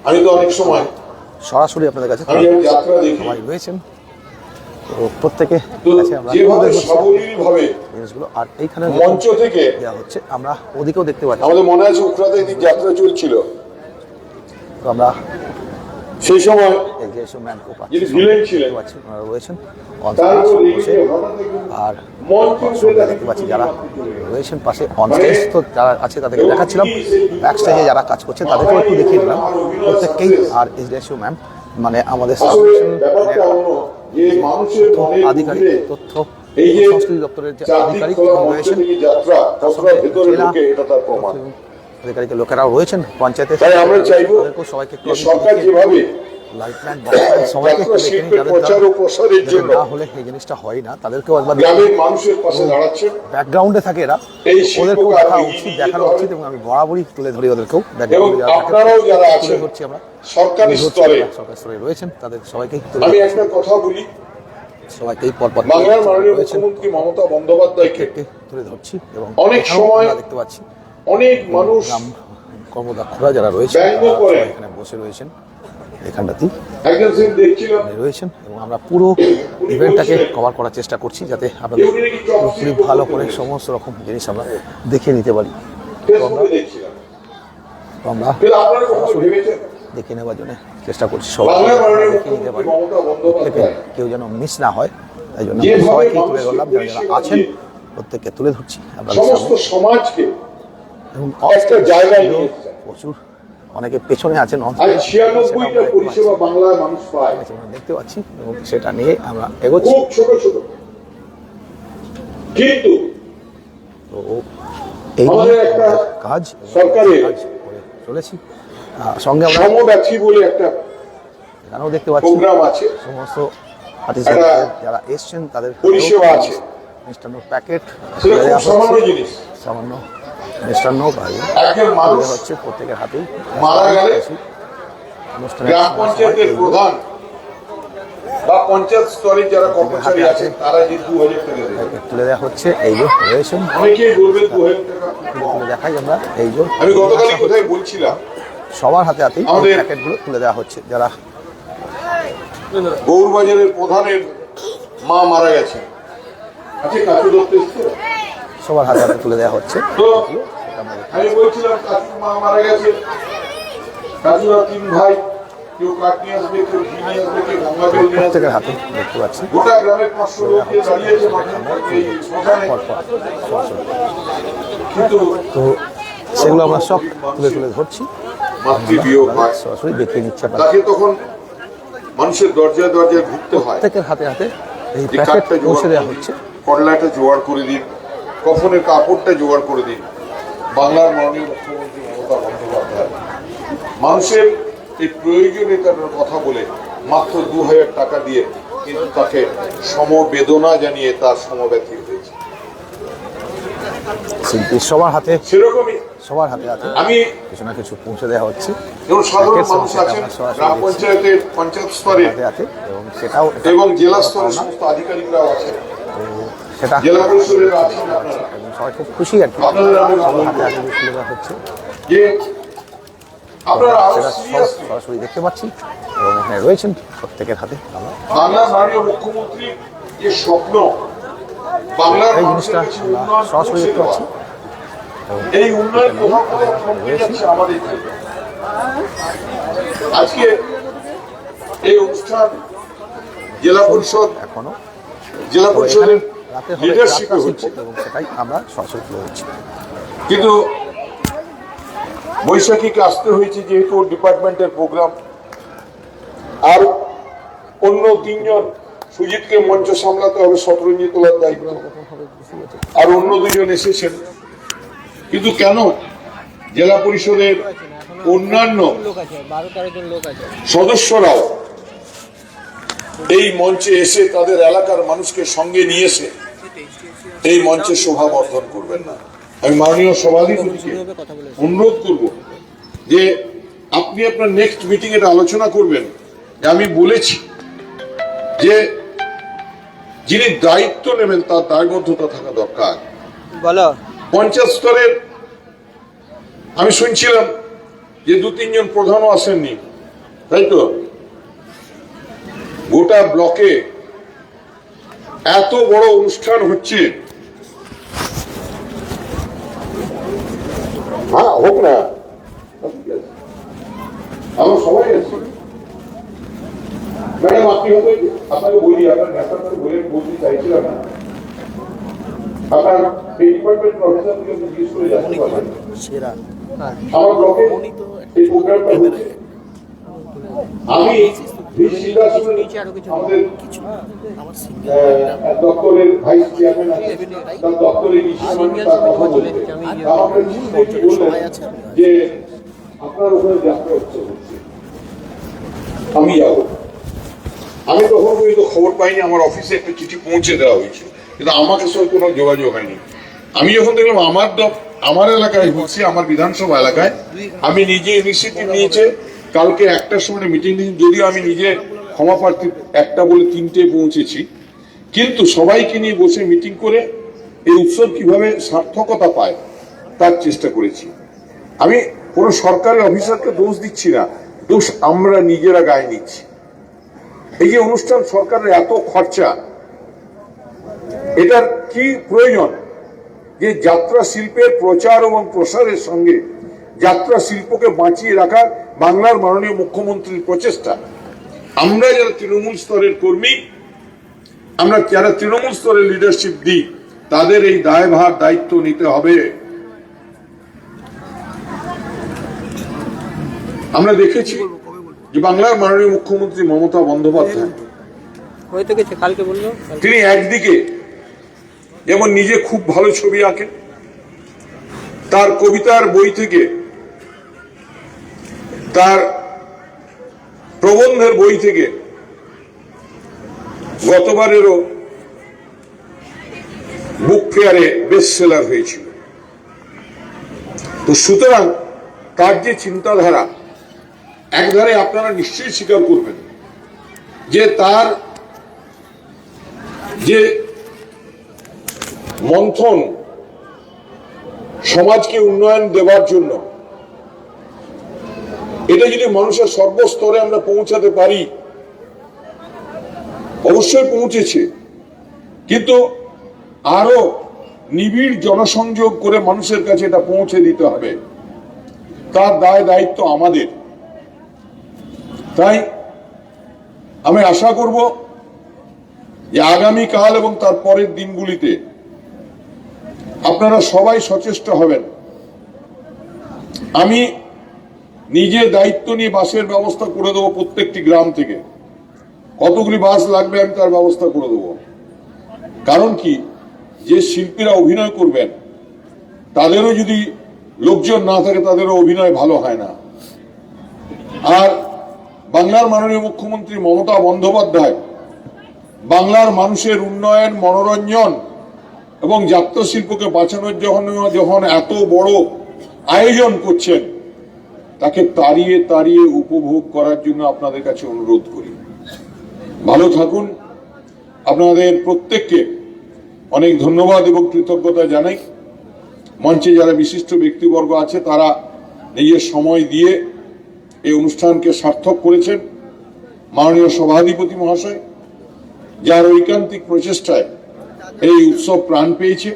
আমি তো অনেক সময় সরাসরি আপনাদের কাছে আমি যাত্রা দেখি, সবাই রয়েছেন, তো প্রত্যেকে তো কাছে আমরা যেভাবে তুলে ধরছি সাবলীল ভাবে জিনিসগুলো। আর এইখানে মঞ্চ থেকে দেওয়া হচ্ছে, আমরা ওদিকেও দেখতে পাচ্ছি। আমাদের মনে আছে উখড়াতে একদিন যাত্রা চলছিল, তো আমরা সেই সময় এই যে সব ম্যান কোপ যিনি ভিলেন ছিলেন পাচ্ছি, ওনারা রয়েছেন on তার stage উপর বসে। রেগে হঠাৎ দেখবেন আর মঞ্চ সঙ্গে দেখতে পাচ্ছি যারা রয়েছেন পাশে অন স্টেজ, তো যারা আছে তাদেরকে দেখাচ্ছিলাম, ব্যাক স্টেজে যারা কাজ করছে তাদেরকেও একটু দেখিয়ে দিলাম প্রত্যেককেই। আর এসডিএসইউ ম্যাম মানে আমাদের আসলে ব্যাপারটা অন্য, যে মানুষের মনের আধিকারিক, ভিতরে তথ্য এই যে সংস্কৃতি দপ্তরের যে চারদিক আধিকারিক খোলা মঞ্চ রয়েছেন, থেকে যাত্রা কতটা ভেতরে জেলা ঢুকে এটা তার প্রমাণ। আধিকারিকের লোকেরাও রয়েছেন পঞ্চায়েতে, তাই আমরা চাইবো তাদেরকেও সবাইকে একটু যে সরকার যেভাবে লাইট ম্যান সবাইকে যাত্রা একটু দেখে নিন, শিল্পের যাদের প্রচার ও প্রসারের যাদের জন্য না হলে এই জিনিসটা হয় না, তাদেরকেও একবার গ্রামের মানুষের পাশে দাঁড়াচ্ছেন। ব্যাকগ্রাউন্ডে থাকে এরা, এই ওদেরকেও শিল্পকে দেখা আরো উচিত, এগিয়ে দেখানো নিতে উচিত, এবং আমি বরাবরই তুলে ধরি ওদেরকেও। এবং ব্যাকগ্রাউন্ডে যারা থাকে আপনারাও যারা তুলে আছেন ধরছি আমরা, সরকারি তুলে ধরছি স্তরে, আমরা, সরকারি স্তরে রয়েছেন তাদের সবাইকেই তুলে আমি ধরছি। একটা কথা বলি, সবাইকেই পরপর বাংলার মাননীয় রয়েছেন, মুখ্যমন্ত্রী মমতা বন্দ্যোপাধ্যায়কে প্রত্যেককে তুলে ধরছি। এবং অনেক এখানেও সময় আমরা দেখতে পাচ্ছি অনেক মানুষ গ্রাম কর্মদক্ষরা যারা রয়েছেন ব্যঙ্গ তারা করেন। এখানে বসে রয়েছেন, এখানটাতেই একজন সিং দেখছিলাম, রয়েছেন, এবং আমরা পুরো ইভেন্টটাকে কভার করার চেষ্টা করছি যাতে আপনাদের পুরোপুরি ভালো করে সমস্ত রকম জিনিস আমরা দেখে নিতে পারি। ফেসবুকে দেখছিলাম, তো আমরা কিন্তু আপনারা কখনো ভেবেছেন দেখে নেওয়ার জন্য চেষ্টা করছি, সবাই বাংলার মাননীয় দেখে নিতে মুখ্যমন্ত্রী পারি, মমতা প্রত্যেকে বন্দ্যোপাধ্যায় কেউ যেন মিস না হয়, তাই জন্য যেভাবে আমরা সবাইকে তুলে মানুষকে ধরলাম, যারা যারা পরিষেবা আছেন দিয়ে প্রত্যেককে তুলে ধরছি আপনাদের সমস্ত সামনে। সমাজকে এবং একটা জায়গায় নিয়ে এসেছেন। প্রচুর অনেকে পেছনে আছেন আজ 96টা পরিষেবা বাংলার মানুষ পায়, দেখতে পাচ্ছি, এবং সেটা নিয়ে আমরা এগোচ্ছি। খুব ছোট ছোট, কিন্তু তো এই আমাদের একটা কাজ সরকারের কাজ করে চলেছি। সঙ্গে আমরা সমব্যথী বলে একটা এখানেও দেখতে পাচ্ছি প্রোগ্রাম আছে, সমস্ত participant একটা যারা এসছেন তাদের পরিষেবা আছে, মিষ্টান্ন প্যাকেট সেটা খুব সামান্য জিনিস। সামান্য মিষ্টান্ন পাই একজন মানুষ হচ্ছে প্রত্যেকের হাতেই মারা গেলে অনুষ্ঠানের গ্রাম পঞ্চায়েতের সময় প্রধান বা পঞ্চায়েত স্তরে যারা কর্মচারী আছেন তারা যে 2000 টাকা দেবে। তুলে দেওয়া হচ্ছে, এই যে রয়েছেন অনেকেই বলবেন 2000 টাকা। তুলে দেখাই আমরা, এই যে আমি গতকালই কোথায় বলছিলাম, সবার হাতে হাতেই আমাদের প্যাকেটগুলো তুলে দেওয়া হচ্ছে, যারা গৌরবাজারের প্রধানের মা মারা গেছেন, আজকে কাকু দত্ত এসছে, সবার হাতে হাতে তুলে দেওয়া হচ্ছে। তো আমি বলছিলাম কাকুর মা মারা গেছে, কাকুরা 3 ভাই, কেউ কাঠ নিয়ে আসবে, কেউ ঘি নিয়ে আসবে, কেউ গঙ্গা জল নিয়ে আসবে, প্রত্যেকের হাতে দেখতে পাচ্ছি গোটা গ্রামের 500 লোক দিয়ে দাঁড়িয়েছে মাঠের মধ্যে এই শ্মশানে। পরপর সরাসরি। কিন্তু তো সেগুলো আমরা সব তুলে তুলে ধরছি, মাতৃবিয়োগ হয়, সরাসরি দেখিয়ে নিচ্ছে আপনারা। তাকে তখন মানুষের দরজায় দরজায় ঘুরতে হয়, প্রত্যেকের হাতে হাতে এই যে প্যাকেট কাঠটা পৌঁছে জোগাড় দেওয়া করে হচ্ছে। দিন, কড়লাটা জোগাড় করে দিন, কফনের কাপড়টা জোগাড় করে দিন। বাংলার মাননীয় মুখ্যমন্ত্রী মমতা বন্দ্যোপাধ্যায় মানুষের এই প্রয়োজনীয়তার কথা বলে মাত্র 2000 টাকা দিয়ে কিন্তু তাকে সমবেদনা জানিয়ে তার সমব্যথী হয়েছে। শিল্পী সবার হাতে সেরকমই হাতে আমি কিছু না কিছু পৌঁছে দেওয়া হচ্ছে যেমন সাধারণ মানুষ আছেন গ্রাম পঞ্চায়েতের পঞ্চায়েত স্তরে হাতে এবং সেটাও এবং জেলা স্তরের সমস্ত আধিকারিকরাও আছেন, সেটা জেলা পরিষদের আছেন আপনারা, এবং সবাই খুব খুশি আর কি আপনাদের আমি সবার হাতে হাতে তুলে দেওয়া হচ্ছে। যে আপনারা আরো সেটা seriously সরাসরি দেখতে পাচ্ছি এবং এখানে রয়েছেন প্রত্যেকের হাতে আমরা বাংলার মাননীয় মুখ্যমন্ত্রী যে স্বপ্ন বাংলার এই মানুষের জিনিসটা কাছে আমরা উন্নয়ন সরাসরি পৌঁছে দেখতে দেওয়া, পাচ্ছি। এই উন্নয়ন কোথাও কোথাও থমকে যাচ্ছে আমাদের এখানে। আজকে এই অনুষ্ঠান জেলা পরিষদ এখনো জেলা পরিষদের রাতে হবে লিডারশিপে যাত্রা হচ্ছে, শিল্প এবং সেটাই আমরা সরাসরি তুলে ধরছি। কিন্তু বৈশাখীকে আসতে হয়েছে যেহেতু ডিপার্টমেন্টের প্রোগ্রাম, আর অন্য 3 জন সুজিতকে মঞ্চ সামলাতে হবে, শতরঞ্জি তোলার দায়িত্ব, আর অন্য 2 জন এসেছেন। কিন্তু কেন জেলা পরিষদের অন্যান্য সদস্যরাও এই মঞ্চে এসে তাদের এলাকার মানুষকে সঙ্গে নিয়ে এসে এই মঞ্চে শোভা বর্ধন করবেন না? আমি মাননীয় সভাধিপতিকে অনুরোধ করব যে আপনি আপনার নেক্সট মিটিং এটা আলোচনা করবেন যে আমি বলেছি যে যিনি দায়িত্ব নেবেন তার দায়বদ্ধতা থাকা দরকার। পঞ্চায়েত স্তরের আমি শুনছিলাম যে 2-3 জন প্রধানও আসেননি, তাই তো? গোটা ব্লকে এত বড় অনুষ্ঠান হচ্ছে, হ্যাঁ হোক না, আমরা সবাই আছি। ম্যাডাম আপনি হয়তো আপনাকে বলি, আপনার নেতাকে বলতে চাইছিলাম না, আপনার এই ডিপার্টমেন্ট প্রফেসর থেকে জিজ্ঞেস করে জানতে পারবেন আমার ব্লকে এই প্রোগ্রামটা হচ্ছে। আমি আমাদের দপ্তরের ভাইস চেয়ারম্যান আছে, তার দপ্তরের যে আপনার ওখানে যাত্রা হচ্ছে, আমি যাব। আমি তখন পর্যন্ত খবর পাইনি, আমার অফিসে একটা চিঠি পৌঁছে দেওয়া হয়েছে, কিন্তু আমাকে সঙ্গে কোনো যোগাযোগ হয়নি। আমি যখন দেখলাম আমার এলাকায় হচ্ছে, আমার বিধানসভা এলাকায়, আমি নিজে ইনিশিয়েটিভ নিয়েছে কালকে 1টার সময় মিটিং দিন, যদিও আমি নিজে ক্ষমা প্রার্থী 1টা বলে 3টে পৌঁছেছি, কিন্তু সবাইকে নিয়ে বসে মিটিং করে এই উৎসব কিভাবে সার্থকতা পায় তার চেষ্টা করেছি। আমি কোনো সরকারি অফিসারকে দোষ দিচ্ছি না, দোষ আমরা নিজেরা গায়ে নিচ্ছি। এই যে অনুষ্ঠান সরকারের এত খরচা, এটার কি প্রয়োজন যে যাত্রা শিল্পের প্রচার এবং প্রসারের সঙ্গে যাত্রা শিল্পকে বাঁচিয়ে রাখার বাংলার মাননীয় মুখ্যমন্ত্রীর প্রচেষ্টা। আমরা যারা তৃণমূল স্তরের কর্মী, আমরা যারা তৃণমূল স্তরের লিডারশিপ দিই, তাদের এই দায়ভার দায়িত্ব নিতে হবে। আমরা দেখেছি যে বাংলার মাননীয় মুখ্যমন্ত্রী মমতা বন্দ্যোপাধ্যায় তিনি একদিকে যেমন নিজে খুব ভালো ছবি আঁকেন, তার কবিতার বই থেকে, তার প্রবন্ধের বই থেকে গতবারেরও বুক ফেয়ারে বেস্ট সেলার হয়েছিল। তো সুতরাং তার যে চিন্তাধারা, একধারে আপনারা নিশ্চয়ই স্বীকার করবেন যে তার যে মন্থন সমাজকে উন্নয়ন দেওয়ার জন্য, এটা যদি মানুষের সর্বস্তরে আমরা পৌঁছাতে পারি, অবশ্যই পৌঁছেছে, কিন্তু আরো নিবিড় জনসংযোগ করে মানুষের কাছে এটা পৌঁছে দিতে হবে, তার দায় দায়িত্ব আমাদের। তাই আমি আশা করব যে আগামীকাল এবং তার পরের দিনগুলিতে আপনারা সবাই সচেষ্ট হবেন। আমি নিজে দায়িত্ব নিয়ে বাসের ব্যবস্থা করে দেবো, প্রত্যেকটি গ্রাম থেকে কতগুলি বাস লাগবে আমি তার ব্যবস্থা করে দেবো। কারণ কি, যে শিল্পীরা অভিনয় করবেন তাদেরও যদি লোকজন না থাকে, তাদেরও অভিনয় ভালো হয় না। আর বাংলার মাননীয় মুখ্যমন্ত্রী মমতা বন্দ্যোপাধ্যায় বাংলার মানুষের উন্নয়ন, মনোরঞ্জন এবং যাত্রা শিল্পকে বাঁচানোর যখন এত বড় আয়োজন করছেন, তাকে তাড়িয়ে তাড়িয়ে উপভোগ করার জন্য আপনাদের কাছে অনুরোধ করি। ভালো থাকুন। আপনাদের প্রত্যেককে অনেক ধন্যবাদ এবং কৃতজ্ঞতা জানাই। মঞ্চে যারা বিশিষ্ট ব্যক্তিবর্গ আছে তারা নিজের সময় দিয়ে এই অনুষ্ঠানকে সার্থক করেছেন। মাননীয় সভাধিপতি মহাশয়, যার ঐকান্তিক প্রচেষ্টায় এই উৎসব প্রাণ পেয়েছে,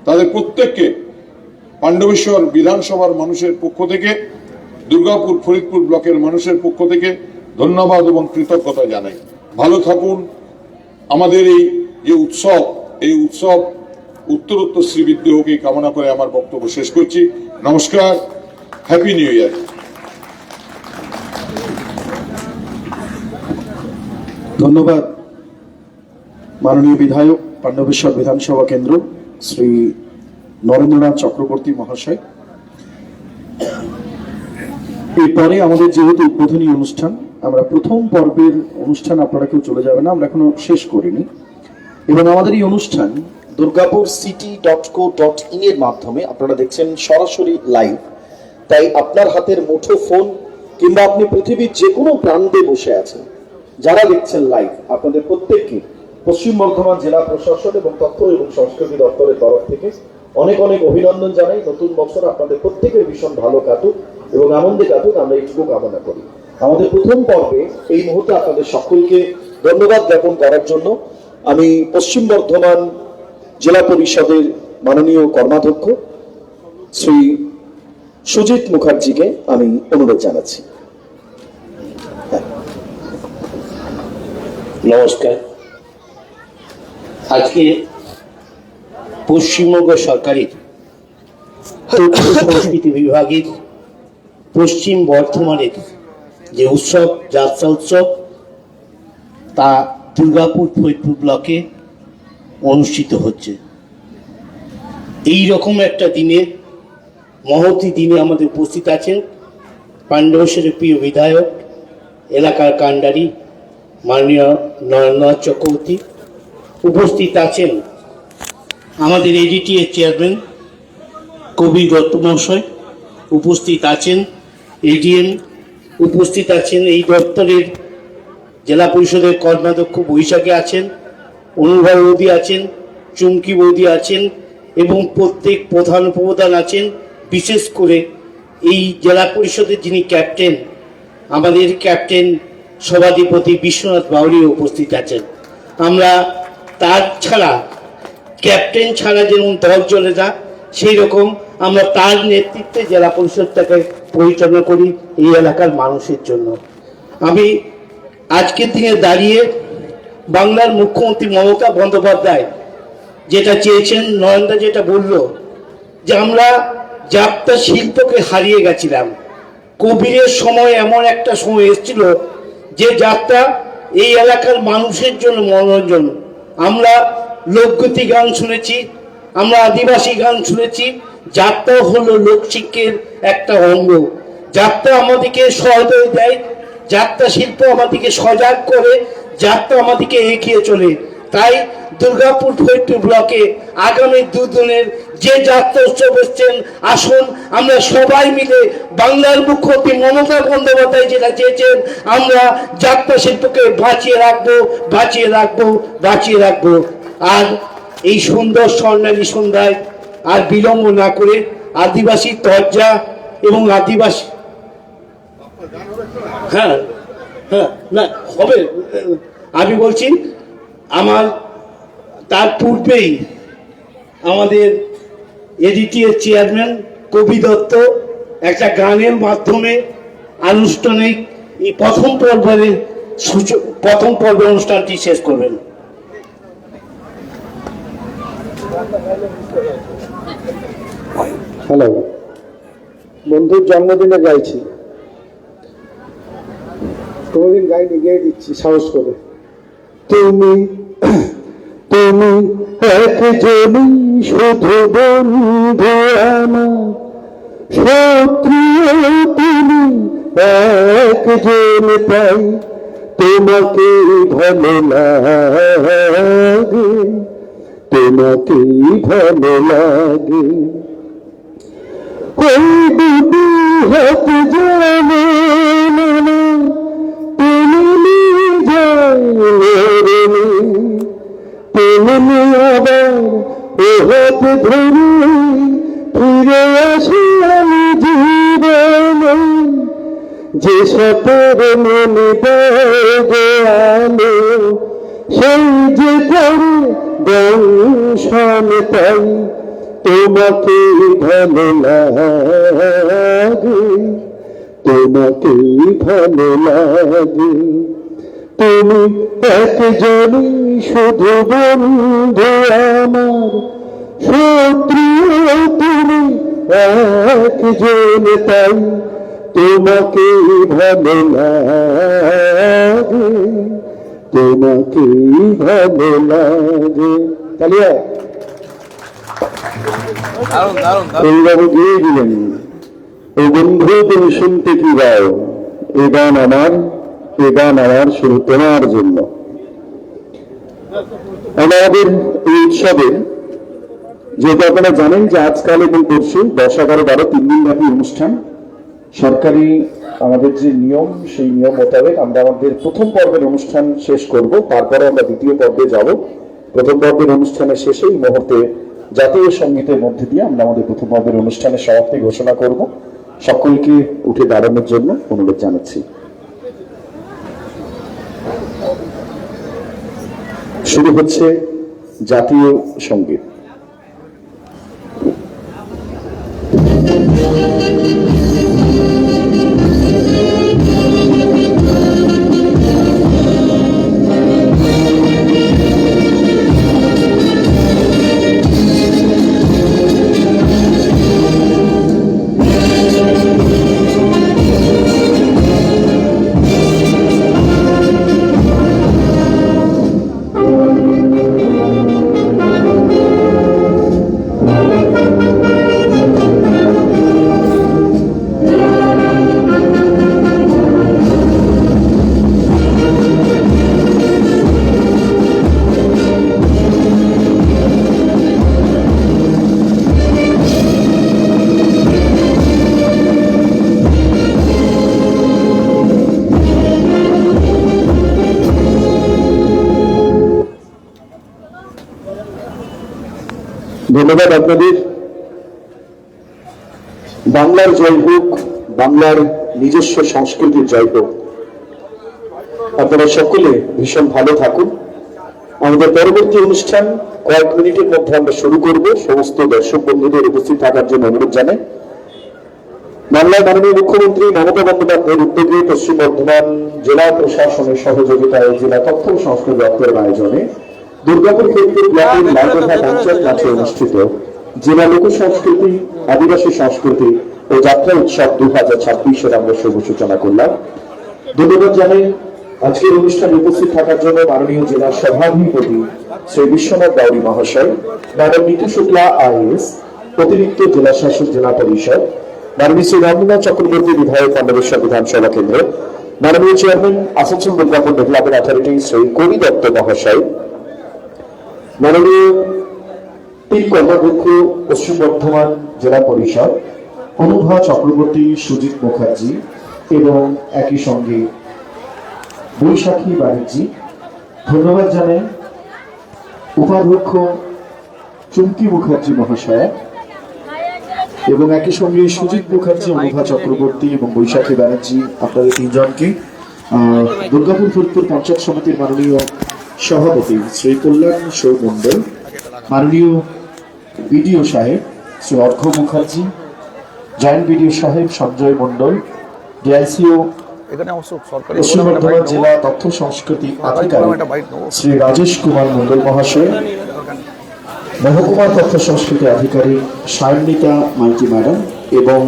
তাদের প্রত্যেককে পাণ্ডবেশ্বর বিধানসভার মানুষের পক্ষ থেকে, দুর্গাপুর ফরিদপুর ব্লকের মানুষের পক্ষ থেকে ধন্যবাদ এবং কৃতজ্ঞতা জানাই। ভালো থাকুন। আমাদের এই যে উৎসব, এই উৎসব উত্তরোত্তর শ্রীবৃদ্ধি হোক এই কামনা করে আমার বক্তব্য শেষ করছি। নমস্কার, হ্যাপি নিউ ইয়ার। ধন্যবাদ মাননীয় বিধায়ক, পাণ্ডবেশ্বর বিধানসভা কেন্দ্র শ্রী নরেন্দ্রনাথ চক্রবর্তী মহাশয়। এরপরে আমাদের যেহেতু উদ্বোধনী অনুষ্ঠান, আমরা প্রথম পর্বের অনুষ্ঠান, আপনারা কেউ চলে যাবে না, আমরা এখনো শেষ করিনি। এবং আমাদের এই অনুষ্ঠান durgapurcity.co.in এর মাধ্যমে আপনারা দেখছেন সরাসরি লাইভ। তাই আপনার হাতের মুঠো ফোন কিংবা আপনি পৃথিবীর যে কোনো প্রান্তে বসে আছেন, যারা দেখছেন লাইভ, আপনাদের প্রত্যেককে পশ্চিম বর্ধমান জেলা প্রশাসন এবং তথ্য এবং সংস্কৃতি দপ্তরের তরফ থেকে অনেক অনেক অভিনন্দন জানাই। নতুন বছর আপনাদের প্রত্যেকের ভীষণ ভালো কাটুক এবং আনন্দে কাটুক, আমরা এইটুকু কামনা করি। আমাদের প্রথম পর্বে এই মুহূর্তে আপনাদের সকলকে ধন্যবাদ জ্ঞাপন করার জন্য আমি পশ্চিম বর্ধমান জেলা পরিষদের মাননীয় কর্মাধ্যক্ষ শ্রী সুজিত মুখার্জিকে আমি অনুরোধ জানাচ্ছি। নমস্কার। আজকে পশ্চিমবঙ্গ সরকারের তথ্য সংস্কৃতি বিভাগের পশ্চিম বর্ধমানের যে উৎসব, যাত্রা উৎসব, তা দুর্গাপুর ফরিদপুর ব্লকে অনুষ্ঠিত হচ্ছে। এই রকম একটা দিনে, মহতী দিনে আমাদের উপস্থিত আছেন পাণ্ডবেশ্বরের প্রিয় বিধায়ক, এলাকার কাণ্ডারি মাননীয় নরেন্দ্রনাথ চক্রবর্তী। উপস্থিত আছেন আমাদের এডিটিএ চেয়ারম্যান কবি দত্ত মহাশয়, উপস্থিত আছেন এডিএম, উপস্থিত আছেন এই দপ্তরের জেলা পরিষদের কর্মাধ্যক্ষ বৈশাখী আছেন, অনুভা বৌদি আছেন, চুমকি বৌদি আছেন এবং প্রত্যেক প্রধান উপপ্রধান আছেন। বিশেষ করে এই জেলা পরিষদের যিনি ক্যাপ্টেন, আমাদের ক্যাপ্টেন সভাধিপতি বিশ্বনাথ বাউরি উপস্থিত আছেন। আমরা তার ছাড়া, ক্যাপ্টেন ছাড়া যেমন দল চলে না, সেই রকম আমরা তার নেতৃত্বে জেলা পরিষদটাকে পরিচালনা করি এই এলাকার মানুষের জন্য। আমি আজকের দিনে দাঁড়িয়ে বাংলার মুখ্যমন্ত্রী মমতা বন্দ্যোপাধ্যায় যেটা চেয়েছেন, নরেন্দ্র যেটা বলল, যে আমরা যাত্রা শিল্পকে হারিয়ে গেছিলাম। কোভিডের সময় এমন একটা সময় এসেছিল যে যাত্রা এই এলাকার মানুষের জন্য মনোরঞ্জন। আমরা লোকগীতি গান শুনেছি, আমরা আদিবাসী গান শুনেছি। যাত্রা হলো লোকশিক্ষের একটা অঙ্গ। যাত্রা আমাদেরকে সহযোগ দেয়, যাত্রা শিল্প আমাদেরকে সজাগ করে, যাত্রা আমাদেরকে এগিয়ে চলে। তাই দুর্গাপুর ফরিদপুর ব্লকে আগামী দুদিনের যে যাত্রা উৎসব এসছেন, আসুন আমরা সবাই মিলে বাংলার মুখ্যমন্ত্রী মমতা বন্দ্যোপাধ্যায় যেটা চেয়েছেন, আমরা যাত্রা শিল্পকে বাঁচিয়ে রাখবো, বাঁচিয়ে রাখবো, বাঁচিয়ে রাখবো। আর এই সুন্দর স্বর্ণালী সন্ধ্যায় আর বিলম্ব না করে আদিবাসী তরজা এবং আদিবাসী, হ্যাঁ হ্যাঁ না হবে, আমি বলছি আমার তার পূর্বেই আমাদের এডিটিএর চেয়ারম্যান কবি দত্ত একটা গানের মাধ্যমে আনুষ্ঠানিক এই প্রথম পর্বের অনুষ্ঠানটি শেষ করবেন। হ্যালো, বন্ধুর জন্মদিনে গাইছি, কোনোদিন গাইনি, গিয়ে দিচ্ছি সাহস করে। তুমি তুমি একজনই শুধু বন্ধু আমার, শত্রু তুমি একজন পাই তোমাকে ভালো লাগে, তোমাকে ভালো লাগে। ওই দুটি হাত জানে না তুমি জানে, তুমি আবার ও হাত ধরে ফিরে আসি আমি জীবনে, যে সাথের মনে আলো সেই যে করে দর্শন পাই তোমাকে ভালো লাগে, তোমাকে ভালো লাগে। তুমি একজনই শুধু বন্ধু আমার, শত্রু তুমি একজন তাই তোমাকে ভালো লাগে, তোমাকে ভালো লাগে। তালিয়া দারুণ দারুণ দারুণ। এইভাবে গিয়ে দিলেন, ও বন্ধু তুমি শুনতে কি গাও, এ গান আমার, এ গান আমার শুধু তোমার জন্য। আমাদের এই উৎসবে যেহেতু আপনারা জানেন যে আজকাল এবং পরশু 10, 11, 12 3 দিন ব্যাপী অনুষ্ঠান, সরকারি আমাদের যে নিয়ম সেই নিয়ম মোতাবেক আমরা আমাদের প্রথম পর্বের অনুষ্ঠান শেষ করব, তারপরে আমরা দ্বিতীয় পর্বে যাব। প্রথম পর্বের অনুষ্ঠানের শেষে এই মুহূর্তে জাতীয় সঙ্গীতের মধ্যে দিয়ে আমরা আমাদের প্রথম পর্বের অনুষ্ঠানের সমাপ্তি ঘোষণা করব। সকলকে উঠে দাঁড়ানোর জন্য অনুরোধ জানাচ্ছি। শুরু হচ্ছে জাতীয় সঙ্গীত। ধন্যবাদ আপনাদের। বাংলার জয় হোক, বাংলার নিজস্ব সংস্কৃতির জয় হোক। আপনারা সকলে ভীষণ ভালো থাকুন। আমাদের পরবর্তী অনুষ্ঠান কয়েক মিনিটের মধ্যে আমরা শুরু করব। সমস্ত দর্শক বন্ধুদের উপস্থিত থাকার জন্য অনুরোধ জানাই। বাংলার মাননীয় মুখ্যমন্ত্রী মমতা বন্দ্যোপাধ্যায়ের উদ্যোগে পশ্চিম বর্ধমান জেলা প্রশাসনের সহযোগিতায় জেলা তথ্য ও সংস্কৃতি দপ্তরের আয়োজনে দুর্গাপুর ক্ষেত্রে ব্লকের লালগোধা পঞ্চায়েত মাঠে অনুষ্ঠিত জেলা লোক সংস্কৃতি, আদিবাসী সংস্কৃতি ও যাত্রা উৎসব 2026-এর আমরা শুভ সূচনা করলাম। ধন্যবাদ জানাই আজকের অনুষ্ঠানে উপস্থিত থাকার জন্য মাননীয় জেলা সভাধিপতি শ্রী বিশ্বনাথ দাউরি মহাশয়, ম্যাডাম নিতু শুক্লা আইএস, অতিরিক্ত জেলা শাসক জেলা পরিষদ, মাননীয় শ্রী রামনাথ চক্রবর্তী বিধায়ক পাণ্ডবেশ্বর বিধানসভা কেন্দ্র, মাননীয় chairman Asansol Durgapur development authority Shri কবি দত্ত মহাশয়, মাননীয় 3 কর্মাধ্যক্ষ পশ্চিম বর্ধমান জেলা পরিষদ অনুভা চক্রবর্তী, সুজিত মুখার্জি এবং একই সঙ্গে বৈশাখী বাণিজ্যী। ধন্যবাদ জানাই উপাধ্যক্ষ চুমকি মুখার্জি মহাশয় এবং একই সঙ্গে সুজিত মুখার্জি, অনুভা চক্রবর্তী এবং বৈশাখী ব্যানার্জি, আপনাদের 3 জনকে। দুর্গাপুর ফরিদপুর পঞ্চায়েত সমিতির মাননীয় সভাপতি শ্রী কল্যাণ সৌমণ্ডল, মাননীয় বিডিও সাহেব শ্রী অর্ঘ মুখার্জি, জয়েন্ট বিডিও সাহেব সঞ্জয় মণ্ডল, ডিআইসিও এখানে অবশ্য সরকারি পশ্চিম বর্ধমান জেলা তথ্য সংস্কৃতি আধিকারিক শ্রী রাজেশ কুমার মণ্ডল মহাশয়, মহকুমা তথ্য সংস্কৃতি আধিকারিক সায়নিতা মাইতি ম্যাডাম এবং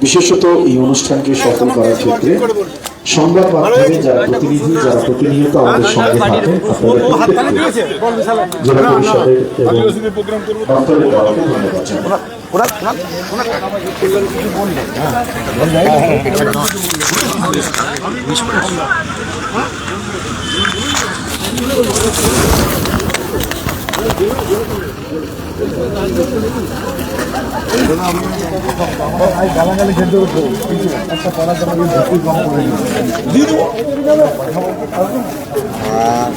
বিশেষত এই অনুষ্ঠানকে সফল করার ক্ষেত্রে সংবাদ মাধ্যমে যারা প্রতিনিধি, যারা প্রতিনিয়ত আমাদের সঙ্গে থাকেন, আপনাদের প্রত্যেককে জেলা পরিষদের এবং দপ্তরের তরফে ধন্যবাদ জানাই।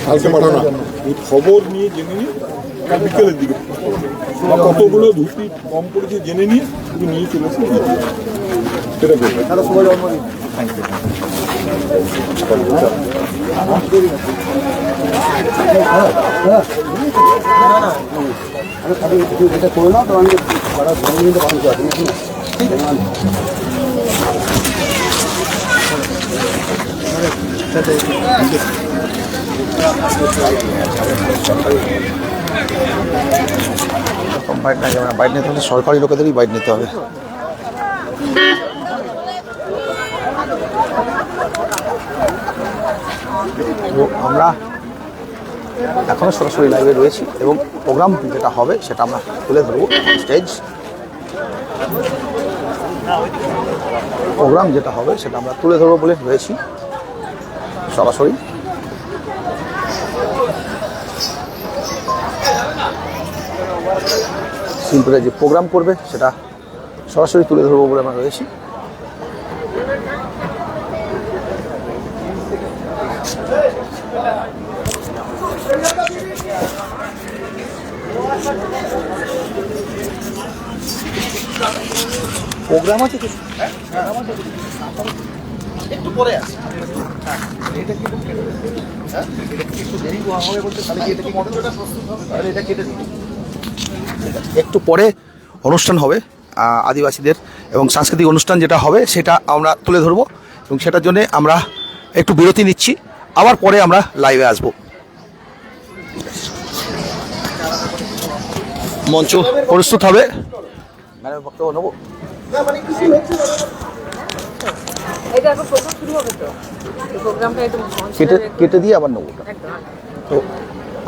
কালকে পাঠানো এই খবর নিয়ে জেনে নিয়ে কাল বিকেলের দিকে বা কতগুলো ধুতি কম পড়েছে জেনে নিয়ে তুমি নিয়ে চলে আসো, সেটা করবে। বাইট না যাবে না, বাইট নিতে হলে সরকারি লোকেদেরই বাইট নিতে হবে। তো আমরা এখনো সরাসরি লাইভে রয়েছি এবং প্রোগ্রাম যেটা হবে সেটা আমরা তুলে ধরবো স্টেজ। প্রোগ্রাম যেটা হবে সেটা আমরা তুলে ধরবো বলে রয়েছি সরাসরি। সিম্পলে যে প্রোগ্রাম করবে সেটা সরাসরি তুলে ধরবো বলে আমরা রয়েছি। প্রোগ্রাম আছে কিছু, একটু পরে আছে। এটা কি একটু দেরি হবে বলতে, তাহলে এটা কি মডেলটা প্রস্তুত হবে, তাহলে এটা কেটে দিই। একটু পরে অনুষ্ঠান হবে আদিবাসীদের এবং সাংস্কৃতিক অনুষ্ঠান যেটা হবে সেটা আমরা তুলে ধরবো এবং সেটার জন্য আমরা একটু বিরতি নিচ্ছি, আবার পরে আমরা লাইভে আসব। মঞ্চ প্রস্তুত হবে, ম্যাডামের বক্তব্য নেব। কেটে কেটে দিয়ে আবার নেবো। তো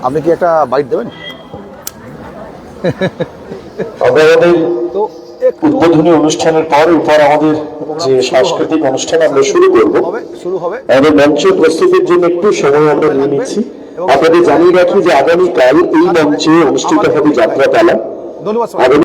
আপনি কি একটা বাইট দেবেন? আমরা আমাদের উদ্বোধনী অনুষ্ঠানের পর আমাদের যে সাংস্কৃতিক অনুষ্ঠান আমরা শুরু হবে। আমাদের মঞ্চ প্রস্তুতির জন্য একটু সময় আমরা নিয়ে নিচ্ছি। আপনাদের জানিয়ে রাখি যে আগামীকাল এই মঞ্চে অনুষ্ঠিত হবে যাত্রাপালা। ধন্যবাদ।